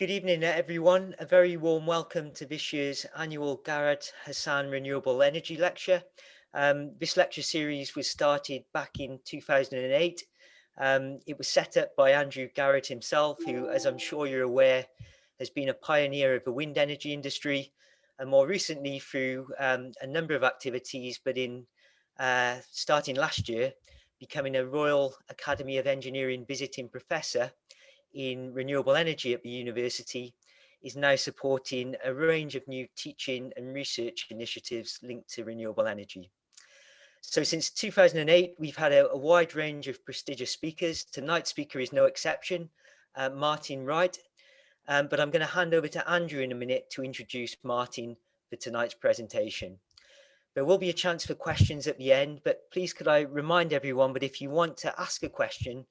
Good evening, everyone. A very warm welcome to this year's annual Garrad Hassan Renewable Energy Lecture. This lecture series was started back in 2008. It was set up by Andrew Garrad himself, who, as I'm sure you're aware, has been a pioneer of the wind energy industry, and more recently through a number of activities, but in starting last year, becoming a Royal Academy of Engineering visiting professor in renewable energy at the university, is now supporting a range of new teaching and research initiatives linked to renewable energy. So since 2008, we've had a wide range of prestigious speakers. Tonight's speaker is no exception, Martin Wright. But I'm going to hand over to Andrew in a minute to introduce Martin for tonight's presentation. There will be a chance for questions at the end, but please could I remind everyone that if you want to ask a question,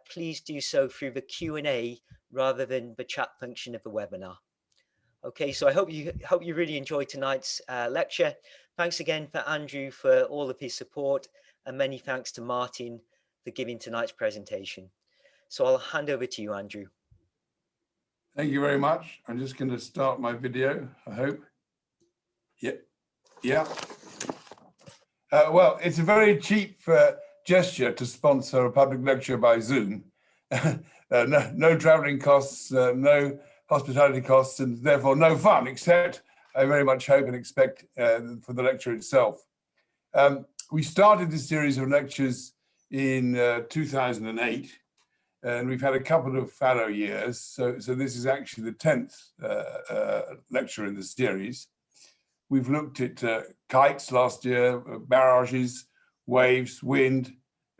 please do so through the Q&A rather than the chat function of the webinar. Okay, so I hope you really enjoyed tonight's lecture. Thanks again for Andrew for all of his support, and many thanks to Martin for giving tonight's presentation. So I'll hand over to you, Andrew. Thank you very much. I'm just going to start my video, I hope. Yeah. Well, it's a very cheap gesture to sponsor a public lecture by Zoom. No traveling costs, no hospitality costs, and therefore no fun, except I very much hope and expect for the lecture itself. We started this series of lectures in 2008, and we've had a couple of fallow years. So this is actually the 10th lecture in the series. We've looked at kites last year, barrages, waves, wind,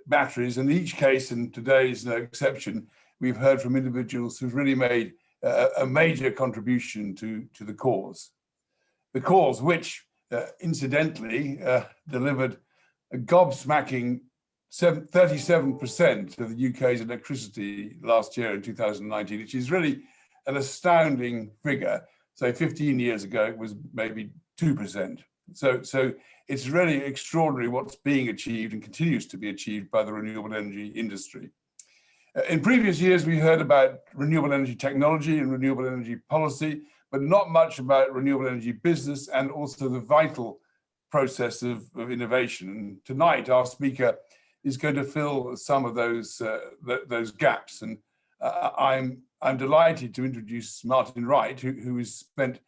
batteries, and in each case, and today is no exception, we've heard from individuals who've really made a major contribution to the cause. The cause which, incidentally, delivered a gobsmacking 37% of the UK's electricity last year in 2019, which is really an astounding figure. So 15 years ago, it was maybe 2%. So it's really extraordinary what's being achieved and continues to be achieved by the renewable energy industry. In previous years, we heard about renewable energy technology and renewable energy policy, but not much about renewable energy business and also the vital process of innovation. And tonight, our speaker is going to fill some of those gaps. And I'm delighted to introduce Martin Wright, who has spent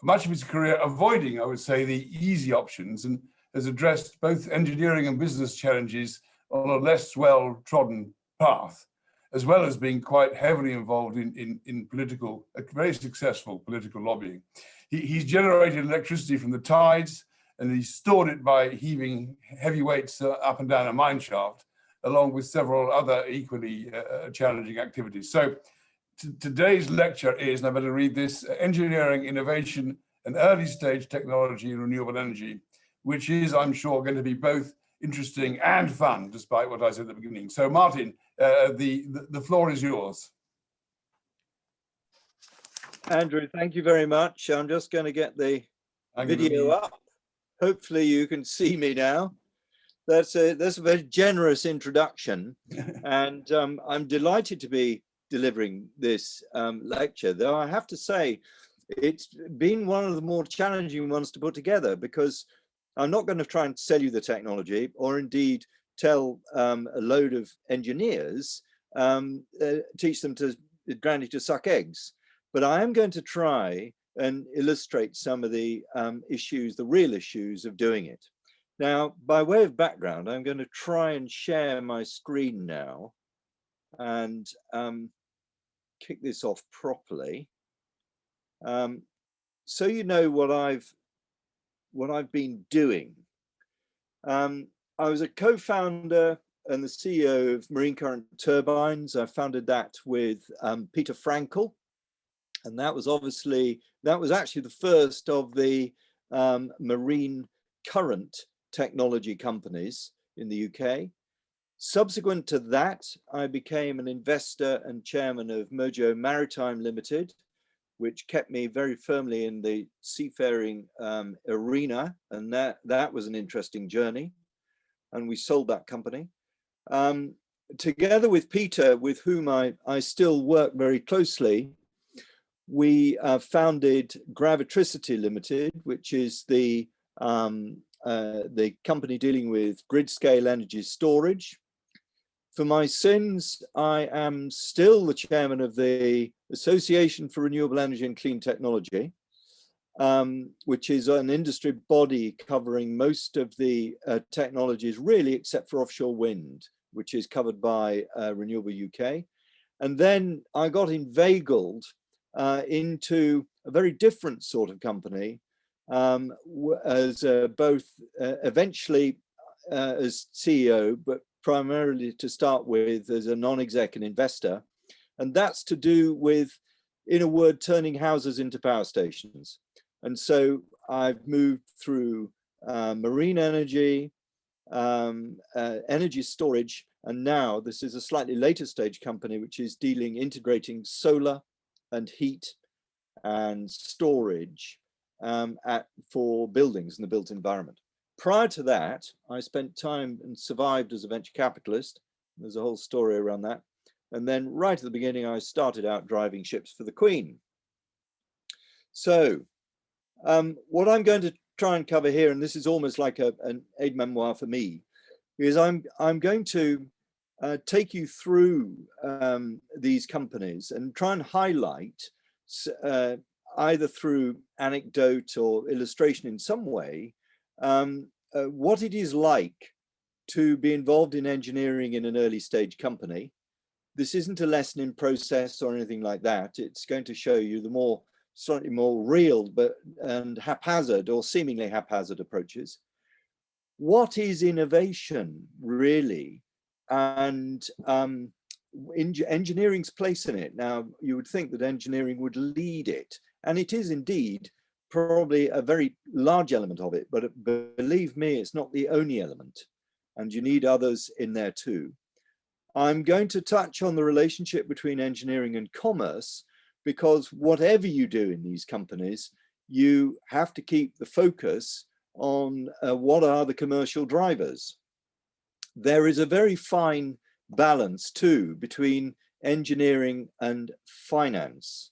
much of his career avoiding, I would say, the easy options and has addressed both engineering and business challenges on a less well-trodden path, as well as being quite heavily involved in political, very successful political lobbying. He's generated electricity from the tides, and he's stored it by heaving heavy weights up and down a mine shaft, along with several other equally challenging activities. So today's lecture is, and I better read this, Engineering, Innovation, and Early Stage Technology in Renewable Energy, which is, I'm sure, going to be both interesting and fun, despite what I said at the beginning. So Martin, the floor is yours. Andrew, thank you very much. I'm just going to get the video up. Hopefully you can see me now. That's a very generous introduction, and I'm delighted to be delivering this lecture, though I have to say it's been one of the more challenging ones to put together, because I'm not going to try and sell you the technology or indeed tell a load of engineers, teach them to granny to suck eggs, but I am going to try and illustrate some of the issues, the real issues of doing it. Now, by way of background, I'm going to try and share my screen now and kick this off properly, so you know what I've been doing. I was a co-founder and the CEO of Marine Current Turbines. I founded that with Peter Frankel, and that was actually the first of the marine current technology companies in the UK. Subsequent to that, I became an investor and chairman of Mojo Maritime Limited, which kept me very firmly in the seafaring arena, and that was an interesting journey. And we sold that company. Together with Peter, with whom I still work very closely, we founded Gravitricity Limited, which is the company dealing with grid scale energy storage. For my sins, I am still the chairman of the Association for Renewable Energy and Clean Technology, which is an industry body covering most of the technologies, really, except for offshore wind, which is covered by Renewable UK. And then I got inveigled into a very different sort of company, as both eventually as CEO, but primarily to start with as a non-exec and investor. And that's to do with, in a word, turning houses into power stations. And so I've moved through marine energy, energy storage, and now this is a slightly later stage company, which is integrating solar and heat and storage for buildings in the built environment. Prior to that, I spent time and survived as a venture capitalist. There's a whole story around that. And then right at the beginning, I started out driving ships for the Queen. So what I'm going to try and cover here, and this is almost like an aide memoir for me, is I'm going to take you through these companies and try and highlight, either through anecdote or illustration in some way, what it is like to be involved in engineering in an early stage company. This isn't a lesson in process or anything like that. It's going to show you the slightly more real and haphazard or seemingly haphazard approaches. What is innovation really, and engineering's place in it? Now, you would think that engineering would lead it, and it is indeed probably a very large element of it, but believe me, it's not the only element, and you need others in there too. I'm going to touch on the relationship between engineering and commerce, because whatever you do in these companies, you have to keep the focus on what are the commercial drivers. There is a very fine balance too between engineering and finance.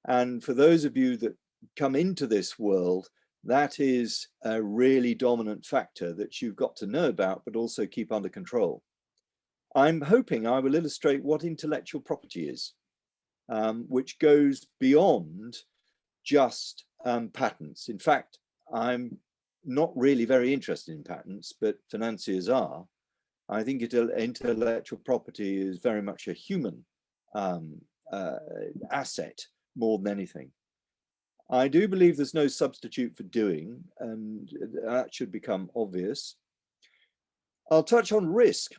And for those of you that come into this world, that is a really dominant factor that you've got to know about, but also keep under control. I'm hoping I will illustrate what intellectual property is, which goes beyond just patents. In fact, I'm not really very interested in patents, but financiers are. I think intellectual property is very much a human asset more than anything. I do believe there's no substitute for doing, and that should become obvious. I'll touch on risk,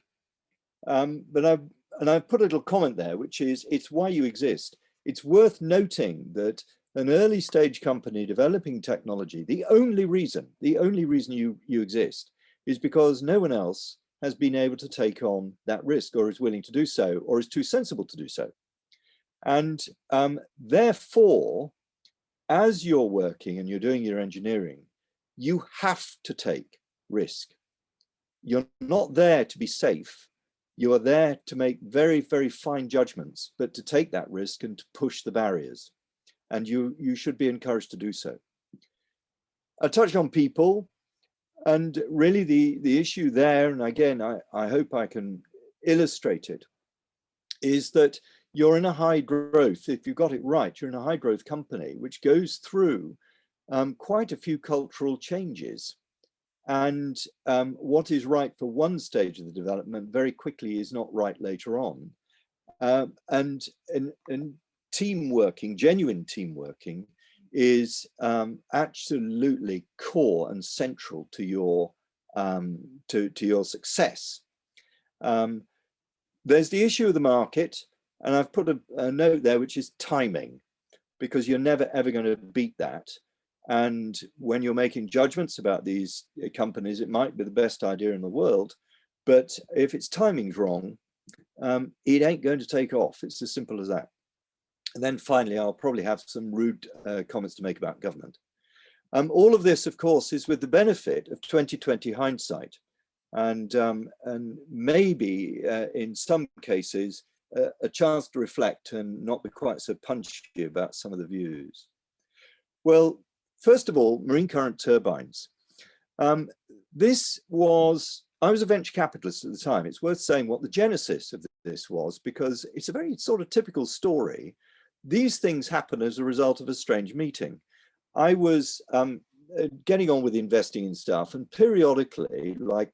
but I've put a little comment there, which is it's why you exist. It's worth noting that an early stage company developing technology, the only reason you exist is because no one else has been able to take on that risk, or is willing to do so, or is too sensible to do so. And therefore, as you're working and you're doing your engineering, you have to take risk. You're not there to be safe. You are there to make very, very fine judgments, but to take that risk and to push the barriers. And you should be encouraged to do so. I touched on people, and really the issue there, and again, I hope I can illustrate it, is that you're in a high growth, if you've got it right, you're in a high growth company, which goes through quite a few cultural changes. And what is right for one stage of the development very quickly is not right later on. And team working, genuine team working, is absolutely core and central to your success. There's the issue of the market, and I've put a note there, which is timing, because you're never ever going to beat that. And when you're making judgments about these companies, it might be the best idea in the world, but if its timing's wrong, it ain't going to take off. It's as simple as that. And then finally, I'll probably have some rude comments to make about government. All of this, of course, is with the benefit of 2020 hindsight, and maybe in some cases a chance to reflect and not be quite so punchy about some of the views. Well, first of all, marine current turbines. I was a venture capitalist at the time. It's worth saying what the genesis of this was, because it's a very sort of typical story. These things happen as a result of a strange meeting. I was getting on with investing in stuff, and periodically, like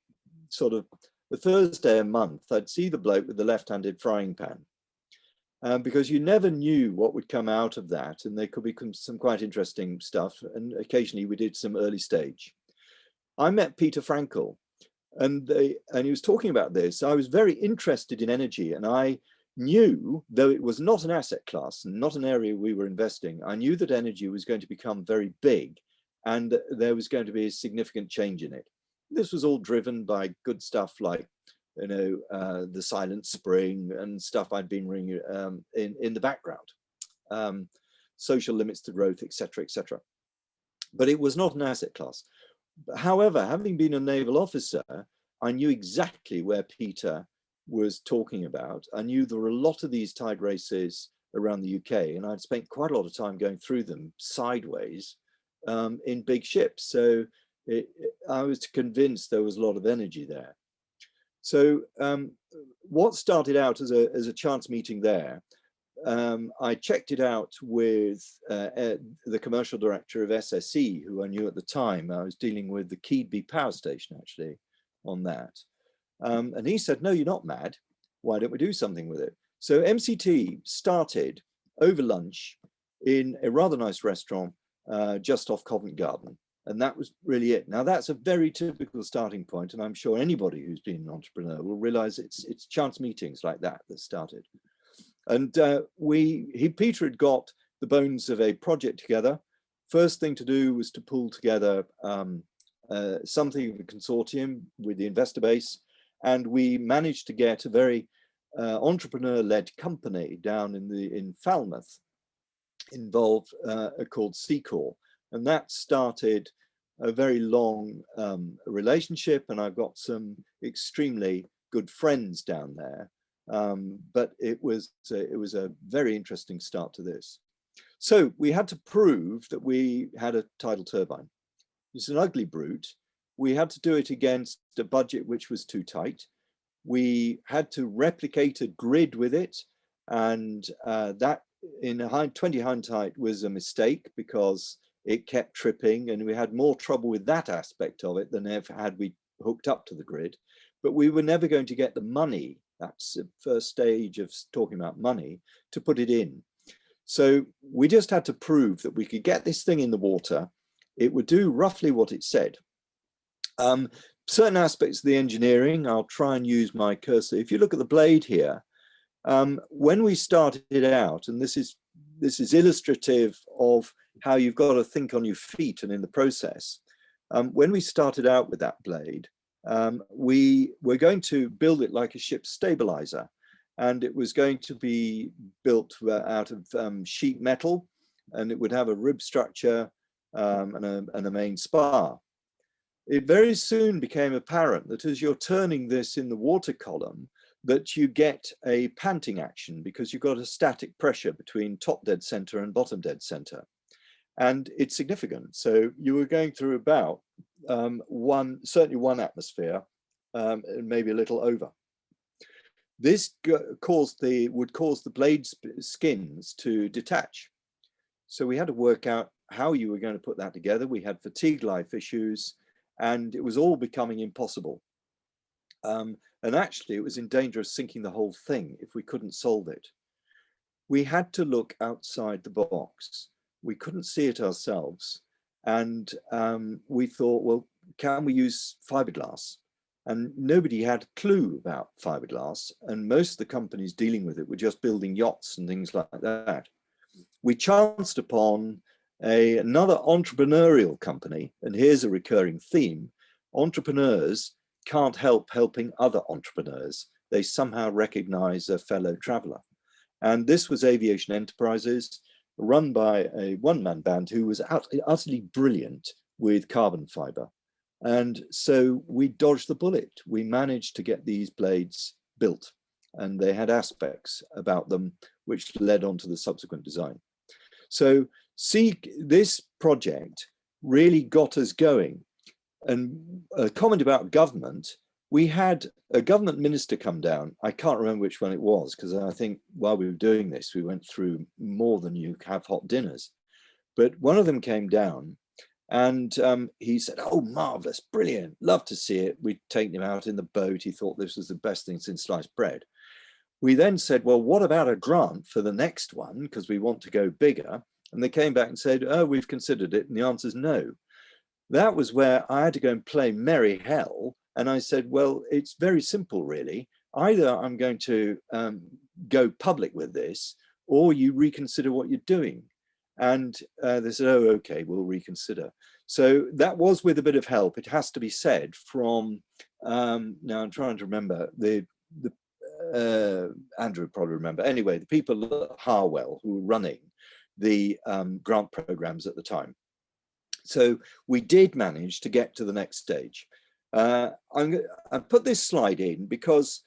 sort of the Thursday a month, I'd see the bloke with the left-handed frying pan. Because you never knew what would come out of that, and there could be some quite interesting stuff, and occasionally we did some early stage. I met Peter Frankel, and he was talking about this. I was very interested in energy, and I knew, though it was not an asset class and not an area we were investing, I knew that energy was going to become very big, and there was going to be a significant change in it. This was all driven by good stuff like, you know, the Silent Spring and stuff I'd been reading in the background, social limits to growth, etc., etc. But it was not an asset class. However, having been a naval officer, I knew exactly where Peter was talking about. I knew there were a lot of these tide races around the UK, and I'd spent quite a lot of time going through them sideways in big ships. So I was convinced there was a lot of energy there. So what started out as a chance meeting there, I checked it out with the commercial director of SSE, who I knew at the time. I was dealing with the Keadby power station actually on that. And he said, no, you're not mad. Why don't we do something with it? So MCT started over lunch in a rather nice restaurant just off Covent Garden. And that was really it. Now that's a very typical starting point, and I'm sure anybody who's been an entrepreneur will realize it's chance meetings like that started. And Peter had got the bones of a project together. First thing to do was to pull together something of a consortium with the investor base, and we managed to get a very entrepreneur-led company down in Falmouth involved called Secor. And that started a very long relationship, and I've got some extremely good friends down there. But it was a very interesting start to this. So we had to prove that we had a tidal turbine. It's an ugly brute. We had to do it against a budget which was too tight. We had to replicate a grid with it, and that in 20 hindsight was a mistake, because it kept tripping, and we had more trouble with that aspect of it than ever had we hooked up to the grid. But we were never going to get the money, that's the first stage of talking about money, to put it in. So we just had to prove that we could get this thing in the water. It would do roughly what it said. Certain aspects of the engineering, I'll try and use my cursor. If you look at the blade here, when we started out, and this is illustrative of how you've got to think on your feet and in the process. When we started out with that blade, we were going to build it like a ship stabilizer, and it was going to be built out of sheet metal, and it would have a rib structure and a main spar. It very soon became apparent that as you're turning this in the water column, that you get a panting action, because you've got a static pressure between top dead center and bottom dead center. And it's significant. So you were going through about certainly one atmosphere, and maybe a little over. This would cause the blade skins to detach. So we had to work out how you were going to put that together. We had fatigue life issues, and it was all becoming impossible. And actually, it was in danger of sinking the whole thing if we couldn't solve it. We had to look outside the box. We couldn't see it ourselves. And we thought, well, can we use fiberglass? And nobody had a clue about fiberglass. And most of the companies dealing with it were just building yachts and things like that. We chanced upon another entrepreneurial company. And here's a recurring theme. Entrepreneurs can't help helping other entrepreneurs. They somehow recognize a fellow traveler. And this was Aviation Enterprises, run by a one-man band who was utterly brilliant with carbon fiber. And so we dodged the bullet. We managed to get these blades built. and they had aspects about them which led on to the subsequent design. So this project really got us going. And a comment about government, we had a government minister come down. I can't remember which one it was, because I think while we were doing this, we went through more than you have hot dinners. But one of them came down and he said, "Oh, marvelous, brilliant, love to see it." We'd taken him out in the boat. He thought this was the best thing since sliced bread. We then said, "Well, what about a grant for the next one? Because we want to go bigger." And they came back and said, "Oh, we've considered it." And the answer is no. That was where I had to go and play merry hell. And I said, well, it's very simple, really. Either I'm going to go public with this, or you reconsider what you're doing. And they said, "Oh, okay, we'll reconsider." So that was with a bit of help, it has to be said, from, now I'm trying to remember, Andrew would probably remember. Anyway, the people at Harwell who were running the grant programs at the time. So we did manage to get to the next stage. I put this slide in because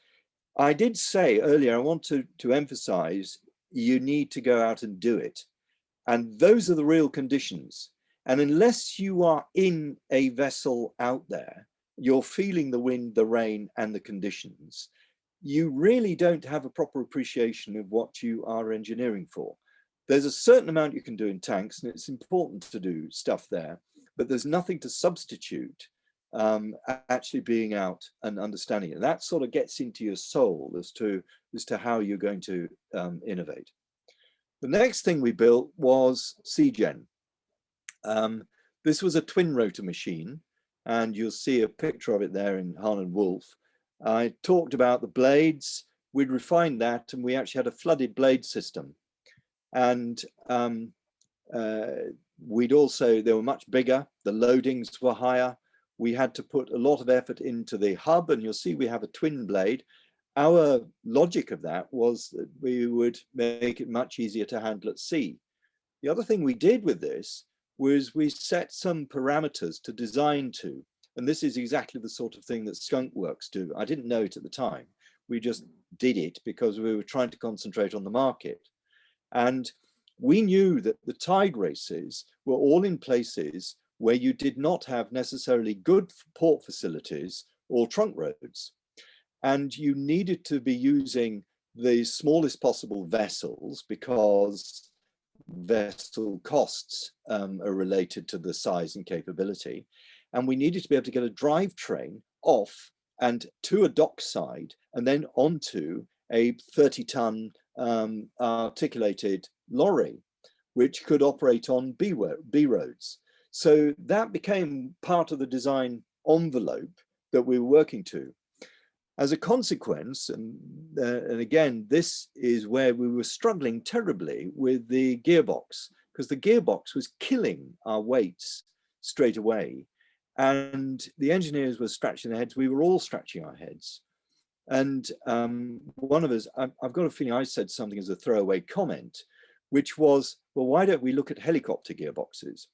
I did say earlier, I want to emphasize, you need to go out and do it. And those are the real conditions. And unless you are in a vessel out there, you're feeling the wind, the rain, and the conditions, you really don't have a proper appreciation of what you are engineering for. There's a certain amount you can do in tanks, and it's important to do stuff there, but there's nothing to substitute actually being out and understanding it. And that sort of gets into your soul as to how you're going to innovate. The next thing we built was SeaGen. This was a twin rotor machine, and you'll see a picture of it there in Hahn and Wolf. I talked about the blades. We'd refined that, and we actually had a flooded blade system. And we'd also, they were much bigger, the loadings were higher. We had to put a lot of effort into the hub, and you'll see we have a twin blade. Our logic of that was that we would make it much easier to handle at sea. The other thing we did with this was we set some parameters to design to, and this is exactly the sort of thing that skunk works do. I didn't know it at the time. We just did it because we were trying to concentrate on the market. And we knew that the tide races were all in places where you did not have necessarily good port facilities or trunk roads. And you needed to be using the smallest possible vessels because vessel costs are related to the size and capability. And we needed to be able to get a drivetrain off and to a dockside and then onto a 30-ton articulated lorry, which could operate on B roads. So that became part of the design envelope that we were working to. As a consequence, and again, this is where we were struggling terribly with the gearbox, because the gearbox was killing our weights straight away. And the engineers were scratching their heads. We were all scratching our heads. And one of us, I've got a feeling I said something as a throwaway comment, which was, well, why don't we look at helicopter gearboxes?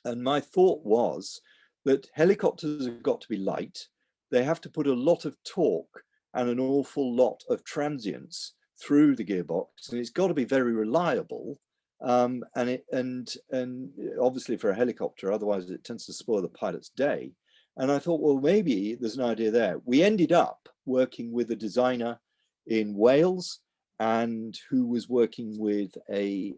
And my thought was that helicopters have got to be light. They have to put a lot of torque and an awful lot of transients through the gearbox, and it's got to be very reliable. And obviously for a helicopter, otherwise it tends to spoil the pilot's day. And I thought, well, maybe there's an idea there. We ended up working with a designer in Wales and who was working with a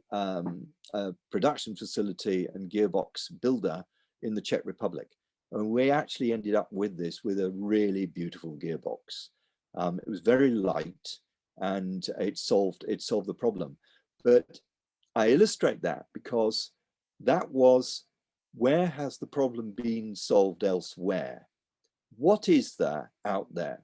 production facility and gearbox builder in the Czech Republic. And we actually ended up with this with a really beautiful gearbox. It was very light and it solved the problem. But I illustrate that because that was, where has the problem been solved elsewhere? What is there out there?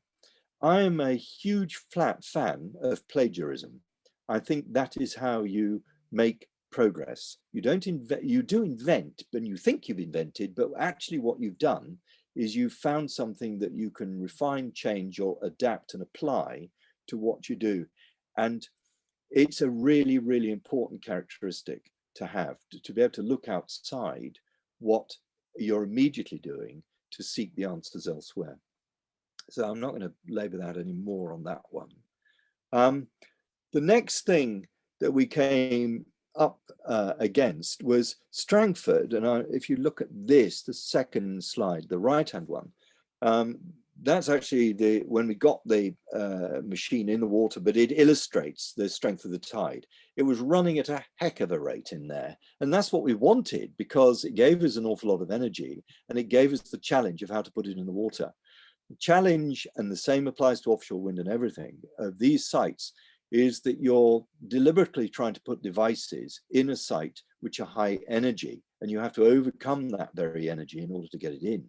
I am a huge fan of plagiarism. I think that is how you make progress. You don't invent, you do invent, but you think you've invented, but actually what you've done is you've found something that you can refine, change, or adapt and apply to what you do. And it's a really, really important characteristic to have, to be able to look outside what you're immediately doing to seek the answers elsewhere. So I'm not going to labor that any more on that one. The next thing that we came up against was Strangford. And if you look at this, the second slide, the right-hand one, that's actually when we got the machine in the water, but it illustrates the strength of the tide. It was running at a heck of a rate in there. And that's what we wanted, because it gave us an awful lot of energy, and it gave us the challenge of how to put it in the water. The challenge, and the same applies to offshore wind and everything, of these sites is that you're deliberately trying to put devices in a site which are high energy, and you have to overcome that very energy in order to get it in.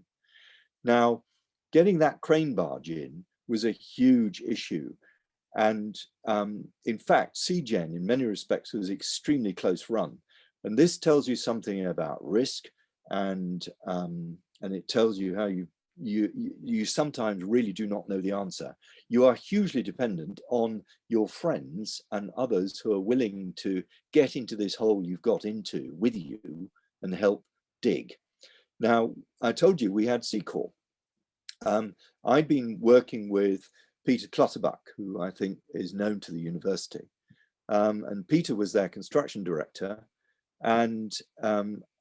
Now, getting that crane barge in was a huge issue. And in fact, SeaGen in many respects was extremely close run. And this tells you something about risk, and it tells you how you sometimes really do not know the answer. You are hugely dependent on your friends and others who are willing to get into this hole you've got into with you and help dig. Now, I told you we had Seacor. I'd been working with Peter Clutterbuck, who I think is known to the university. And Peter was their construction director. And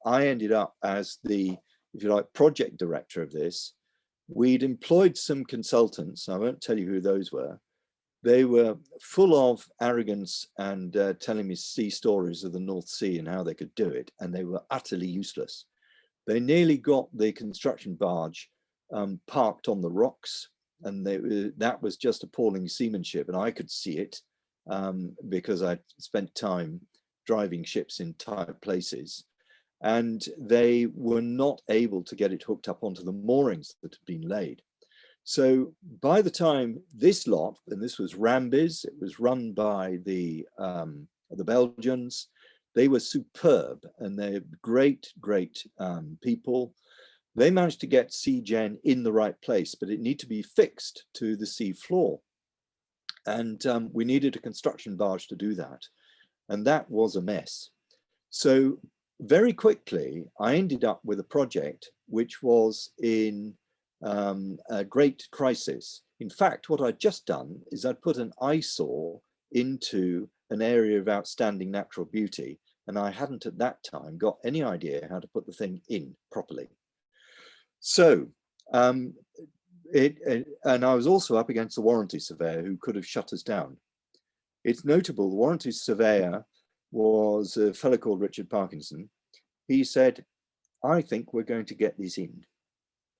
I ended up as the, if you like, project director of this. We'd employed some consultants. I won't tell you who those were. They were full of arrogance and telling me sea stories of the North Sea and how they could do it. And they were utterly useless. They nearly got the construction barge parked on the rocks, and that was just appalling seamanship, and I could see it because I spent time driving ships in tight places, and they were not able to get it hooked up onto the moorings that had been laid. So by the time this lot, and this was Rambiz, it was run by the Belgians, they were superb, and they're great people. They managed to get SeaGen in the right place, but it needed to be fixed to the sea floor. And we needed a construction barge to do that. And that was a mess. So very quickly, I ended up with a project which was in a great crisis. In fact, what I'd just done is I'd put an eyesore into an area of outstanding natural beauty. And I hadn't at that time got any idea how to put the thing in properly. So, and I was also up against the warranty surveyor who could have shut us down. It's notable, the warranty surveyor was a fellow called Richard Parkinson. He said, I think we're going to get this in.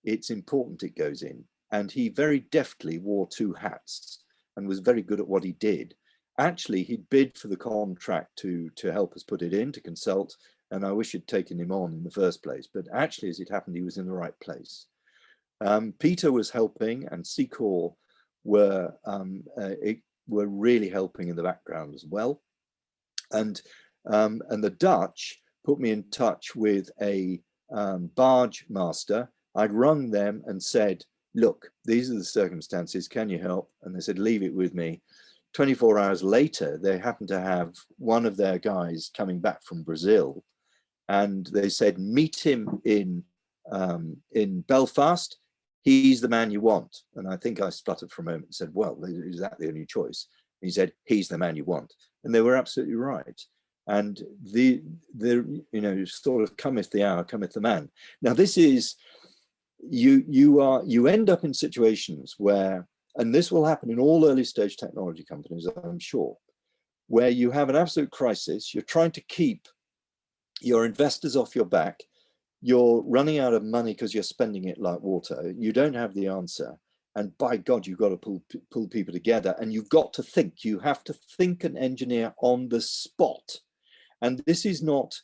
It's important it goes in. And he very deftly wore two hats and was very good at what he did. Actually, he'd bid for the contract to help us put it in, to consult, and I wish I'd taken him on in the first place. But actually, as it happened, he was in the right place. Peter was helping, and Seacor were really helping in the background as well. And the Dutch put me in touch with a barge master. I'd rung them and said, look, these are the circumstances, can you help? And they said, leave it with me. 24 hours later, they happened to have one of their guys coming back from Brazil, and they said, meet him in Belfast. He's the man you want. And I think I spluttered for a moment and said, well, is that the only choice? And he said, he's the man you want. And they were absolutely right. And the sort of cometh the hour, cometh the man. Now this is, you end up in situations where, and this will happen in all early stage technology companies, I'm sure, where you have an absolute crisis, you're trying to keep your investors off your back, you're running out of money because you're spending it like water, you don't have the answer, and by God, you've got to pull people together, and you've got to think, you have to think and engineer on the spot. And this is not,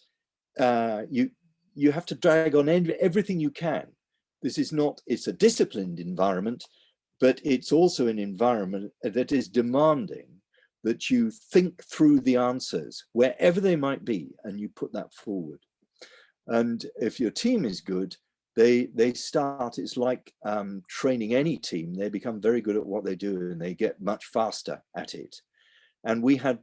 you have to drag on everything you can. This is not, it's a disciplined environment, but it's also an environment that is demanding that you think through the answers, wherever they might be, and you put that forward. And if your team is good, they start, it's like training any team, they become very good at what they do and they get much faster at it. And we had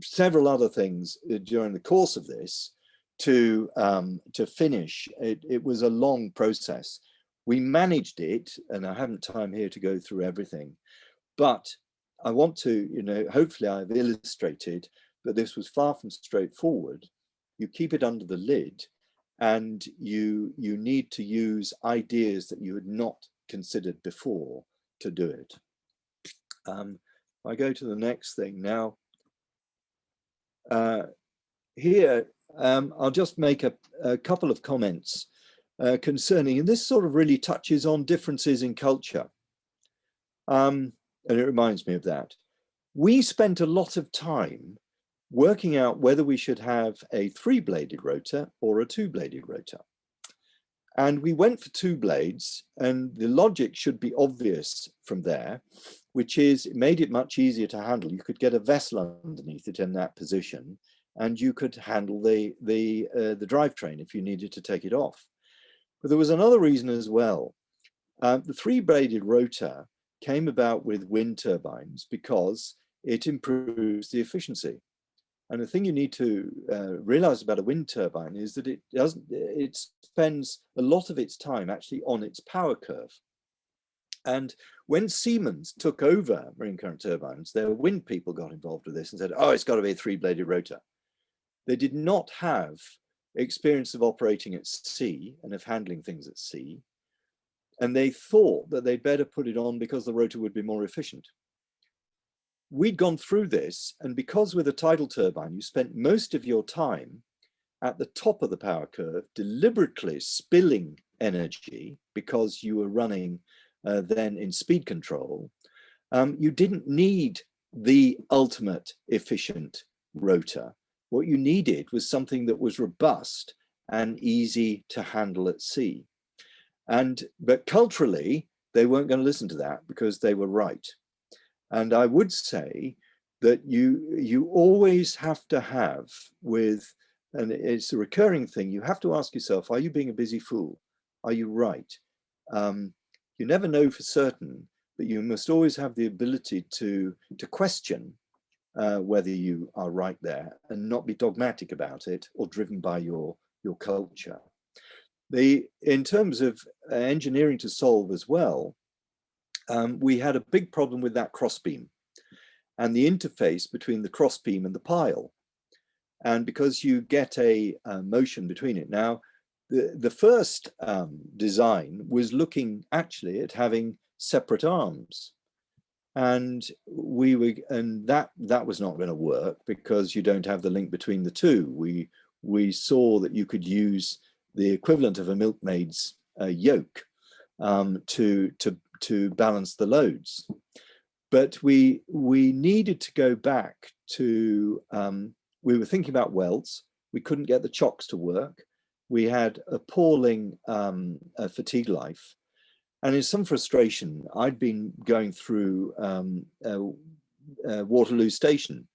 several other things during the course of this to finish. It was a long process. We managed it, and I haven't time here to go through everything, but I want to, hopefully I've illustrated that this was far from straightforward. You keep it under the lid, and you need to use ideas that you had not considered before to do it. I go to the next thing now. Here, I'll just make a couple of comments concerning, and this sort of really touches on differences in culture. And it reminds me of that. We spent a lot of time working out whether we should have a 3-bladed rotor or a 2-bladed rotor. And we went for 2 blades, and the logic should be obvious from there, which is it made it much easier to handle. You could get a vessel underneath it in that position, and you could handle the drivetrain if you needed to take it off. But there was another reason as well. The 3-bladed rotor came about with wind turbines because it improves the efficiency. And the thing you need to realize about a wind turbine is that it spends a lot of its time actually on its power curve. And when Siemens took over marine current turbines, their wind people got involved with this and said, oh, it's got to be a 3-bladed rotor. They did not have experience of operating at sea and of handling things at sea. And they thought that they'd better put it on because the rotor would be more efficient. We'd gone through this, and because with a tidal turbine, you spent most of your time at the top of the power curve, deliberately spilling energy because you were running then in speed control. You didn't need the ultimate efficient rotor. What you needed was something that was robust and easy to handle at sea. But culturally, they weren't going to listen to that because they were right. And I would say that you always have to have with, and it's a recurring thing, you have to ask yourself, are you being a busy fool? Are you right? You never know for certain, but you must always have the ability to question whether you are right there and not be dogmatic about it or driven by your culture. In terms of engineering to solve as well, we had a big problem with that crossbeam and the interface between the crossbeam and the pile. And because you get a motion between it. Now, the first design was looking actually at having separate arms. And that was not going to work because you don't have the link between the two. We saw that you could use the equivalent of a milkmaid's yoke to balance the loads. But we needed to go back to, we were thinking about welds. We couldn't get the chocks to work. We had appalling fatigue life. And in some frustration, I'd been going through Waterloo Station.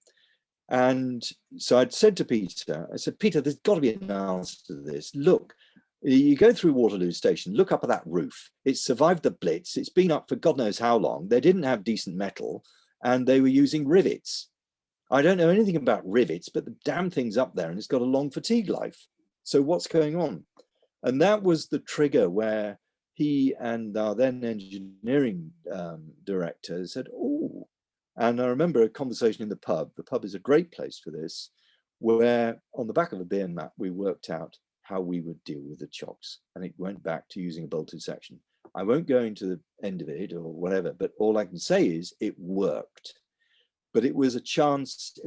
And so I'd said to Peter, I said, Peter, there's got to be an answer to this. Look, you go through Waterloo Station, look up at that roof. It's survived the Blitz. It's been up for God knows how long. They didn't have decent metal and they were using rivets. I don't know anything about rivets, but the damn thing's up there and it's got a long fatigue life. So what's going on? And that was the trigger where he and our then engineering director said, oh, and I remember a conversation in the pub. The pub is a great place for this, where on the back of a beer map, we worked out how we would deal with the chocks. And it went back to using a bolted section. I won't go into the end of it or whatever, but all I can say is it worked. But it was a chance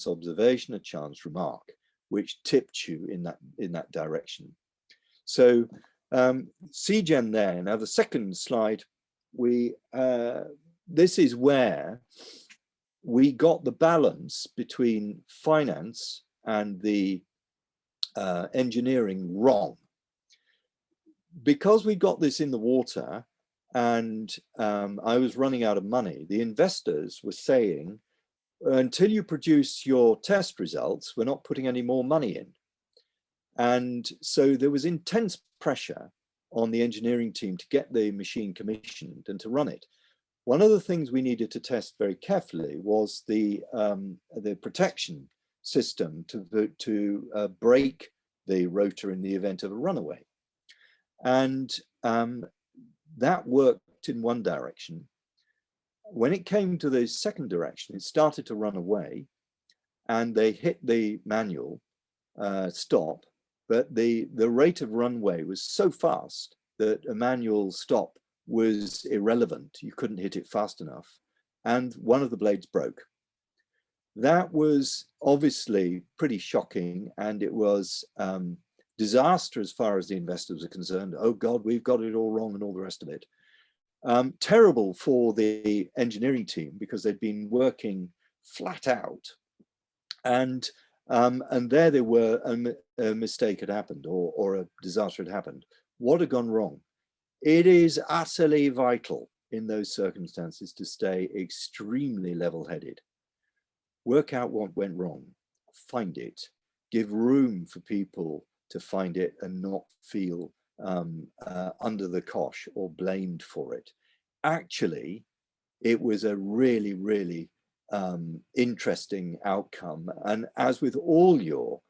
observation, a chance remark, which tipped you in that direction. So SeaGen there. Now the second slide, this is where we got the balance between finance and the engineering wrong. Because we got this in the water and I was running out of money, the investors were saying, until you produce your test results, we're not putting any more money in. And so there was intense pressure on the engineering team to get the machine commissioned and to run it. One of the things we needed to test very carefully was the protection system to break the rotor in the event of a runaway. And that worked in one direction. when it came to the second direction, it started to run away, and they hit the manual stop, but the rate of runway was so fast that a manual stop was irrelevant. You couldn't hit it fast enough, and one of the blades broke. That was obviously pretty shocking, and it was disaster as far as the investors are concerned. Oh God, we've got it all wrong and all the rest of it. Terrible for the engineering team because they'd been working flat out, and there they were, a mistake had happened, or a disaster had happened. What had gone wrong? It is utterly vital in those circumstances to stay extremely level-headed. Work out what went wrong, find it, give room for people to find it and not feel under the cosh or blamed for it. Actually, it was a really, really interesting outcome. And as with all your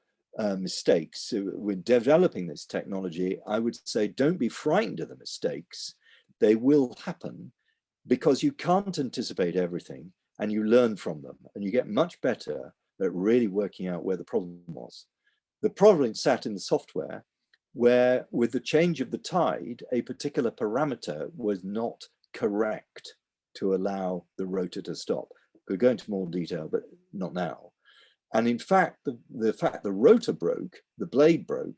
mistakes with developing this technology, I would say don't be frightened of the mistakes. They will happen because you can't anticipate everything, and you learn from them, and you get much better at really working out where the problem was. The problem sat in the software, where with the change of the tide, a particular parameter was not correct to allow the rotor to stop. Could go into more detail, but not now. And in fact, the fact the rotor broke, the blade broke,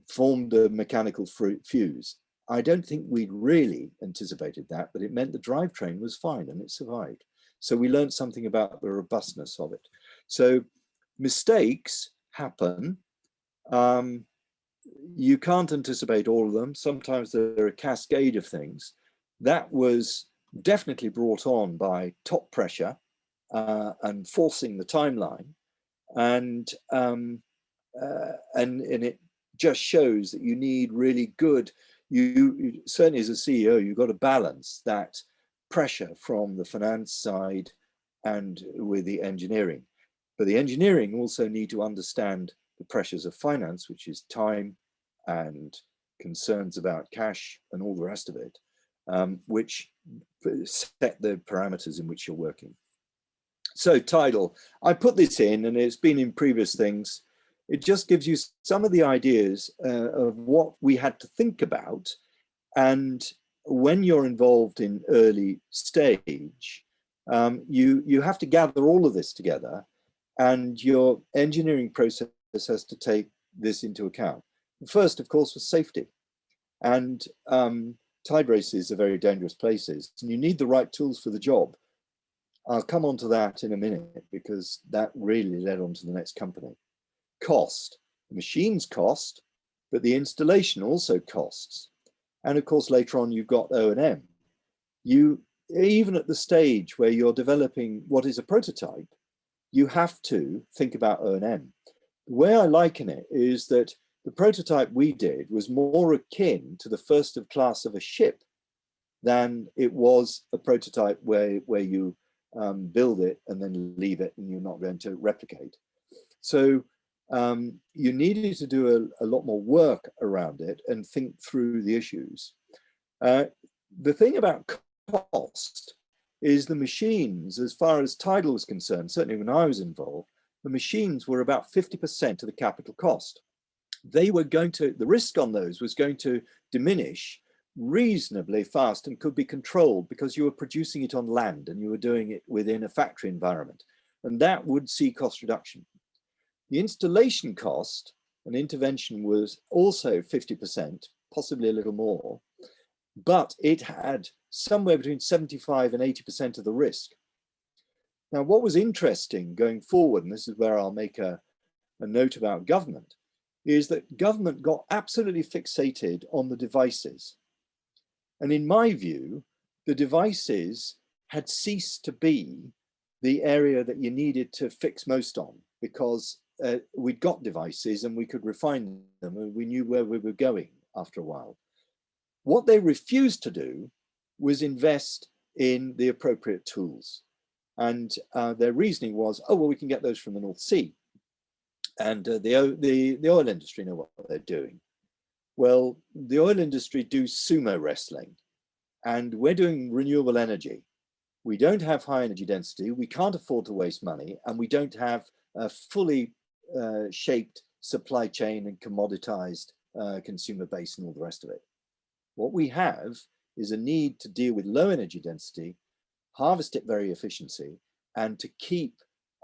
formed a mechanical fuse. I don't think we'd really anticipated that, but it meant the drivetrain was fine and it survived. So we learned something about the robustness of it. So mistakes happen. You can't anticipate all of them. Sometimes there are a cascade of things. That was definitely brought on by top pressure and forcing the timeline. And it just shows that you need really good, you certainly as a CEO, you've got to balance that pressure from the finance side and with the engineering. But the engineering also need to understand the pressures of finance, which is time and concerns about cash and all the rest of it, which set the parameters in which you're working. So Tidal, I put this in, and it's been in previous things. It just gives you some of the ideas of what we had to think about. And when you're involved in early stage, you have to gather all of this together, and your engineering process has to take this into account. First, of course, was safety. And tide races are very dangerous places, and you need the right tools for the job. I'll come on to that in a minute, because that really led on to the next company. Cost. The machines cost, but the installation also costs. And of course, later on, you've got O&M. You, even at the stage where you're developing what is a prototype, you have to think about O&M. The way I liken it is that the prototype we did was more akin to the first of class of a ship than it was a prototype where you build it and then leave it and you're not going to replicate. So you needed to do a lot more work around it and think through the issues. The thing about cost is the machines, as far as Tidal was concerned, certainly when I was involved, the machines were about 50% of the capital cost. They were going to, the risk on those was going to diminish reasonably fast and could be controlled because you were producing it on land and you were doing it within a factory environment, and that would see cost reduction. The installation cost and intervention was also 50%, possibly a little more, but it had somewhere between 75 and 80% of the risk. Now, what was interesting going forward, and this is where I'll make a note about government, is that government got absolutely fixated on the devices. And in my view, the devices had ceased to be the area that you needed to fix most on, because we'd got devices and we could refine them and we knew where we were going after a while. What they refused to do was invest in the appropriate tools. And their reasoning was, oh, well, we can get those from the North Sea. And the oil industry know what they're doing. Well, the oil industry do sumo wrestling, and we're doing renewable energy. we don't have high energy density, we can't afford to waste money, and we don't have a fully shaped supply chain and commoditized consumer base and all the rest of it. What we have is a need to deal with low energy density, harvest it very efficiently, and to keep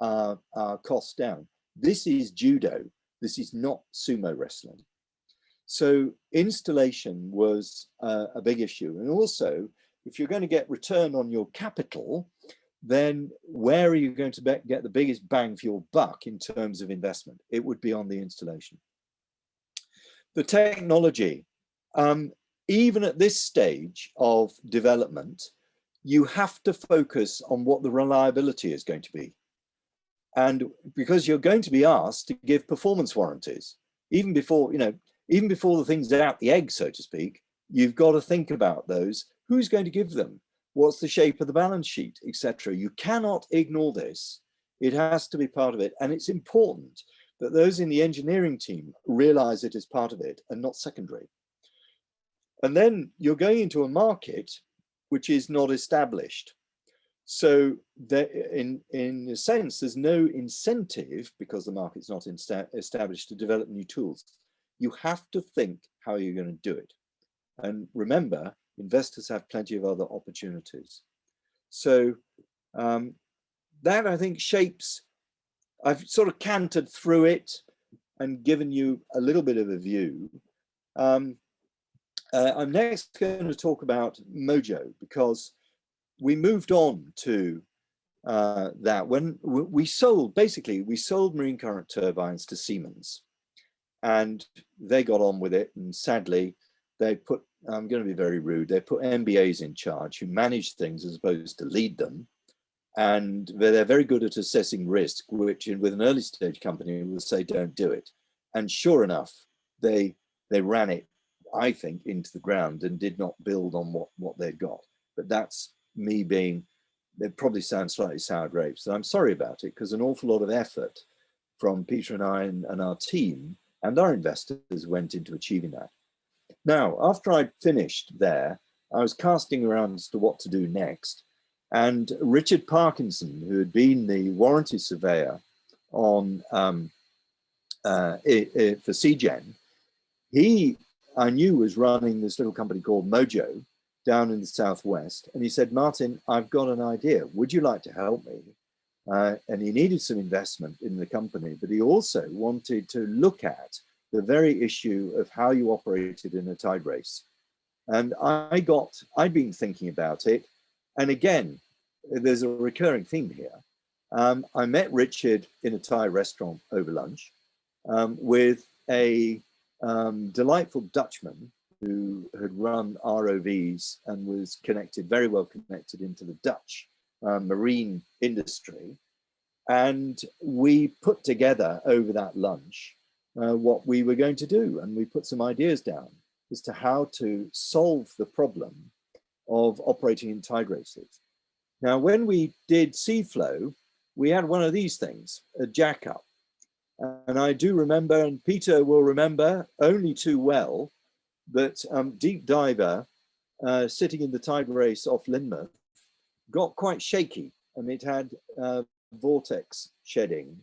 our costs down. This is judo. This is not sumo wrestling. So installation was a big issue. And also, if you're going to get return on your capital, then where are you going to get the biggest bang for your buck in terms of investment? It would be on the installation. The technology, even at this stage of development, you have to focus on what the reliability is going to be. And because you're going to be asked to give performance warranties, even before, even before the thing's out the egg, so to speak, you've got to think about those. Who's going to give them? What's the shape of the balance sheet, etc. You cannot ignore this. It has to be part of it. And it's important that those in the engineering team realize it as part of it and not secondary. And then you're going into a market which is not established. So there, in a sense, there's no incentive, because the market's not established, to develop new tools. You have to think how you're going to do it. And remember, investors have plenty of other opportunities. So that, I think, shapes, I've sort of cantered through it and given you a little bit of a view. I'm next going to talk about Mojo, because we moved on to that when we sold, basically, we sold marine current turbines to Siemens, and they got on with it. And sadly, they put, I'm going to be very rude, they put MBAs in charge who manage things as opposed to lead them. And they're very good at assessing risk, which with an early stage company will say, don't do it. And sure enough, they ran it, I think, into the ground and did not build on what they'd got. But that's me being, it probably sounds slightly sour grapes, and I'm sorry about it, because an awful lot of effort from Peter and I and our team and our investors went into achieving that. Now, after I'd finished there, I was casting around as to what to do next. And Richard Parkinson, who had been the warranty surveyor on for SeaGen, he, I knew, was running this little company called Mojo down in the southwest. And he said, Martin, I've got an idea. Would you like to help me? And he needed some investment in the company, but he also wanted to look at the very issue of how you operated in a tide race. And I'd been thinking about it. And again, there's a recurring theme here. I met Richard in a Thai restaurant over lunch with a delightful Dutchman who had run ROVs and was connected, very well connected into the Dutch marine industry. And we put together over that lunch what we were going to do. And we put some ideas down as to how to solve the problem of operating in tide races. Now, when we did Seaflow, we had one of these things, a jackup. And I do remember, and Peter will remember only too well, that Deep Diver sitting in the tide race off Lynmouth got quite shaky, and it had vortex shedding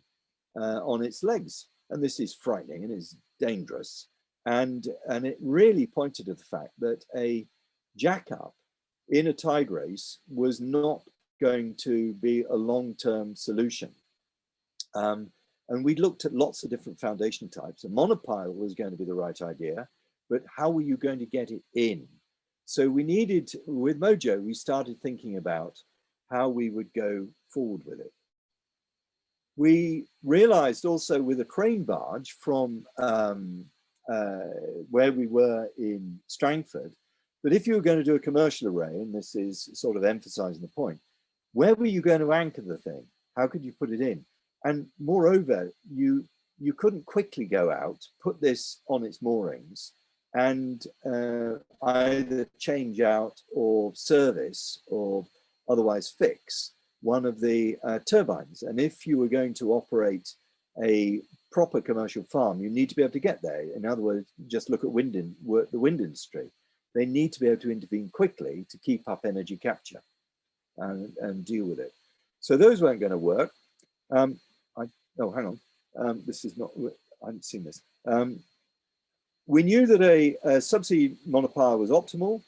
on its legs. And this is frightening and is dangerous. And it really pointed to the fact that a jackup in a tide race was not going to be a long-term solution. And we looked at lots of different foundation types. A monopile was going to be the right idea, but how were you going to get it in? So we needed, with Mojo, we started thinking about how we would go forward with it. We realized also with a crane barge from where we were in Strangford, that if you were going to do a commercial array, and this is sort of emphasizing the point, where were you going to anchor the thing? How could you put it in? And moreover, you couldn't quickly go out, put this on its moorings, and either change out or service or otherwise fix one of the turbines. And if you were going to operate a proper commercial farm, you need to be able to get there. In other words, just look at the wind industry. They need to be able to intervene quickly to keep up energy capture. and deal with it. So those weren't going to work. Oh, hang on. This is not, I hadn't seen this. We knew that a subsea monopile was optimal.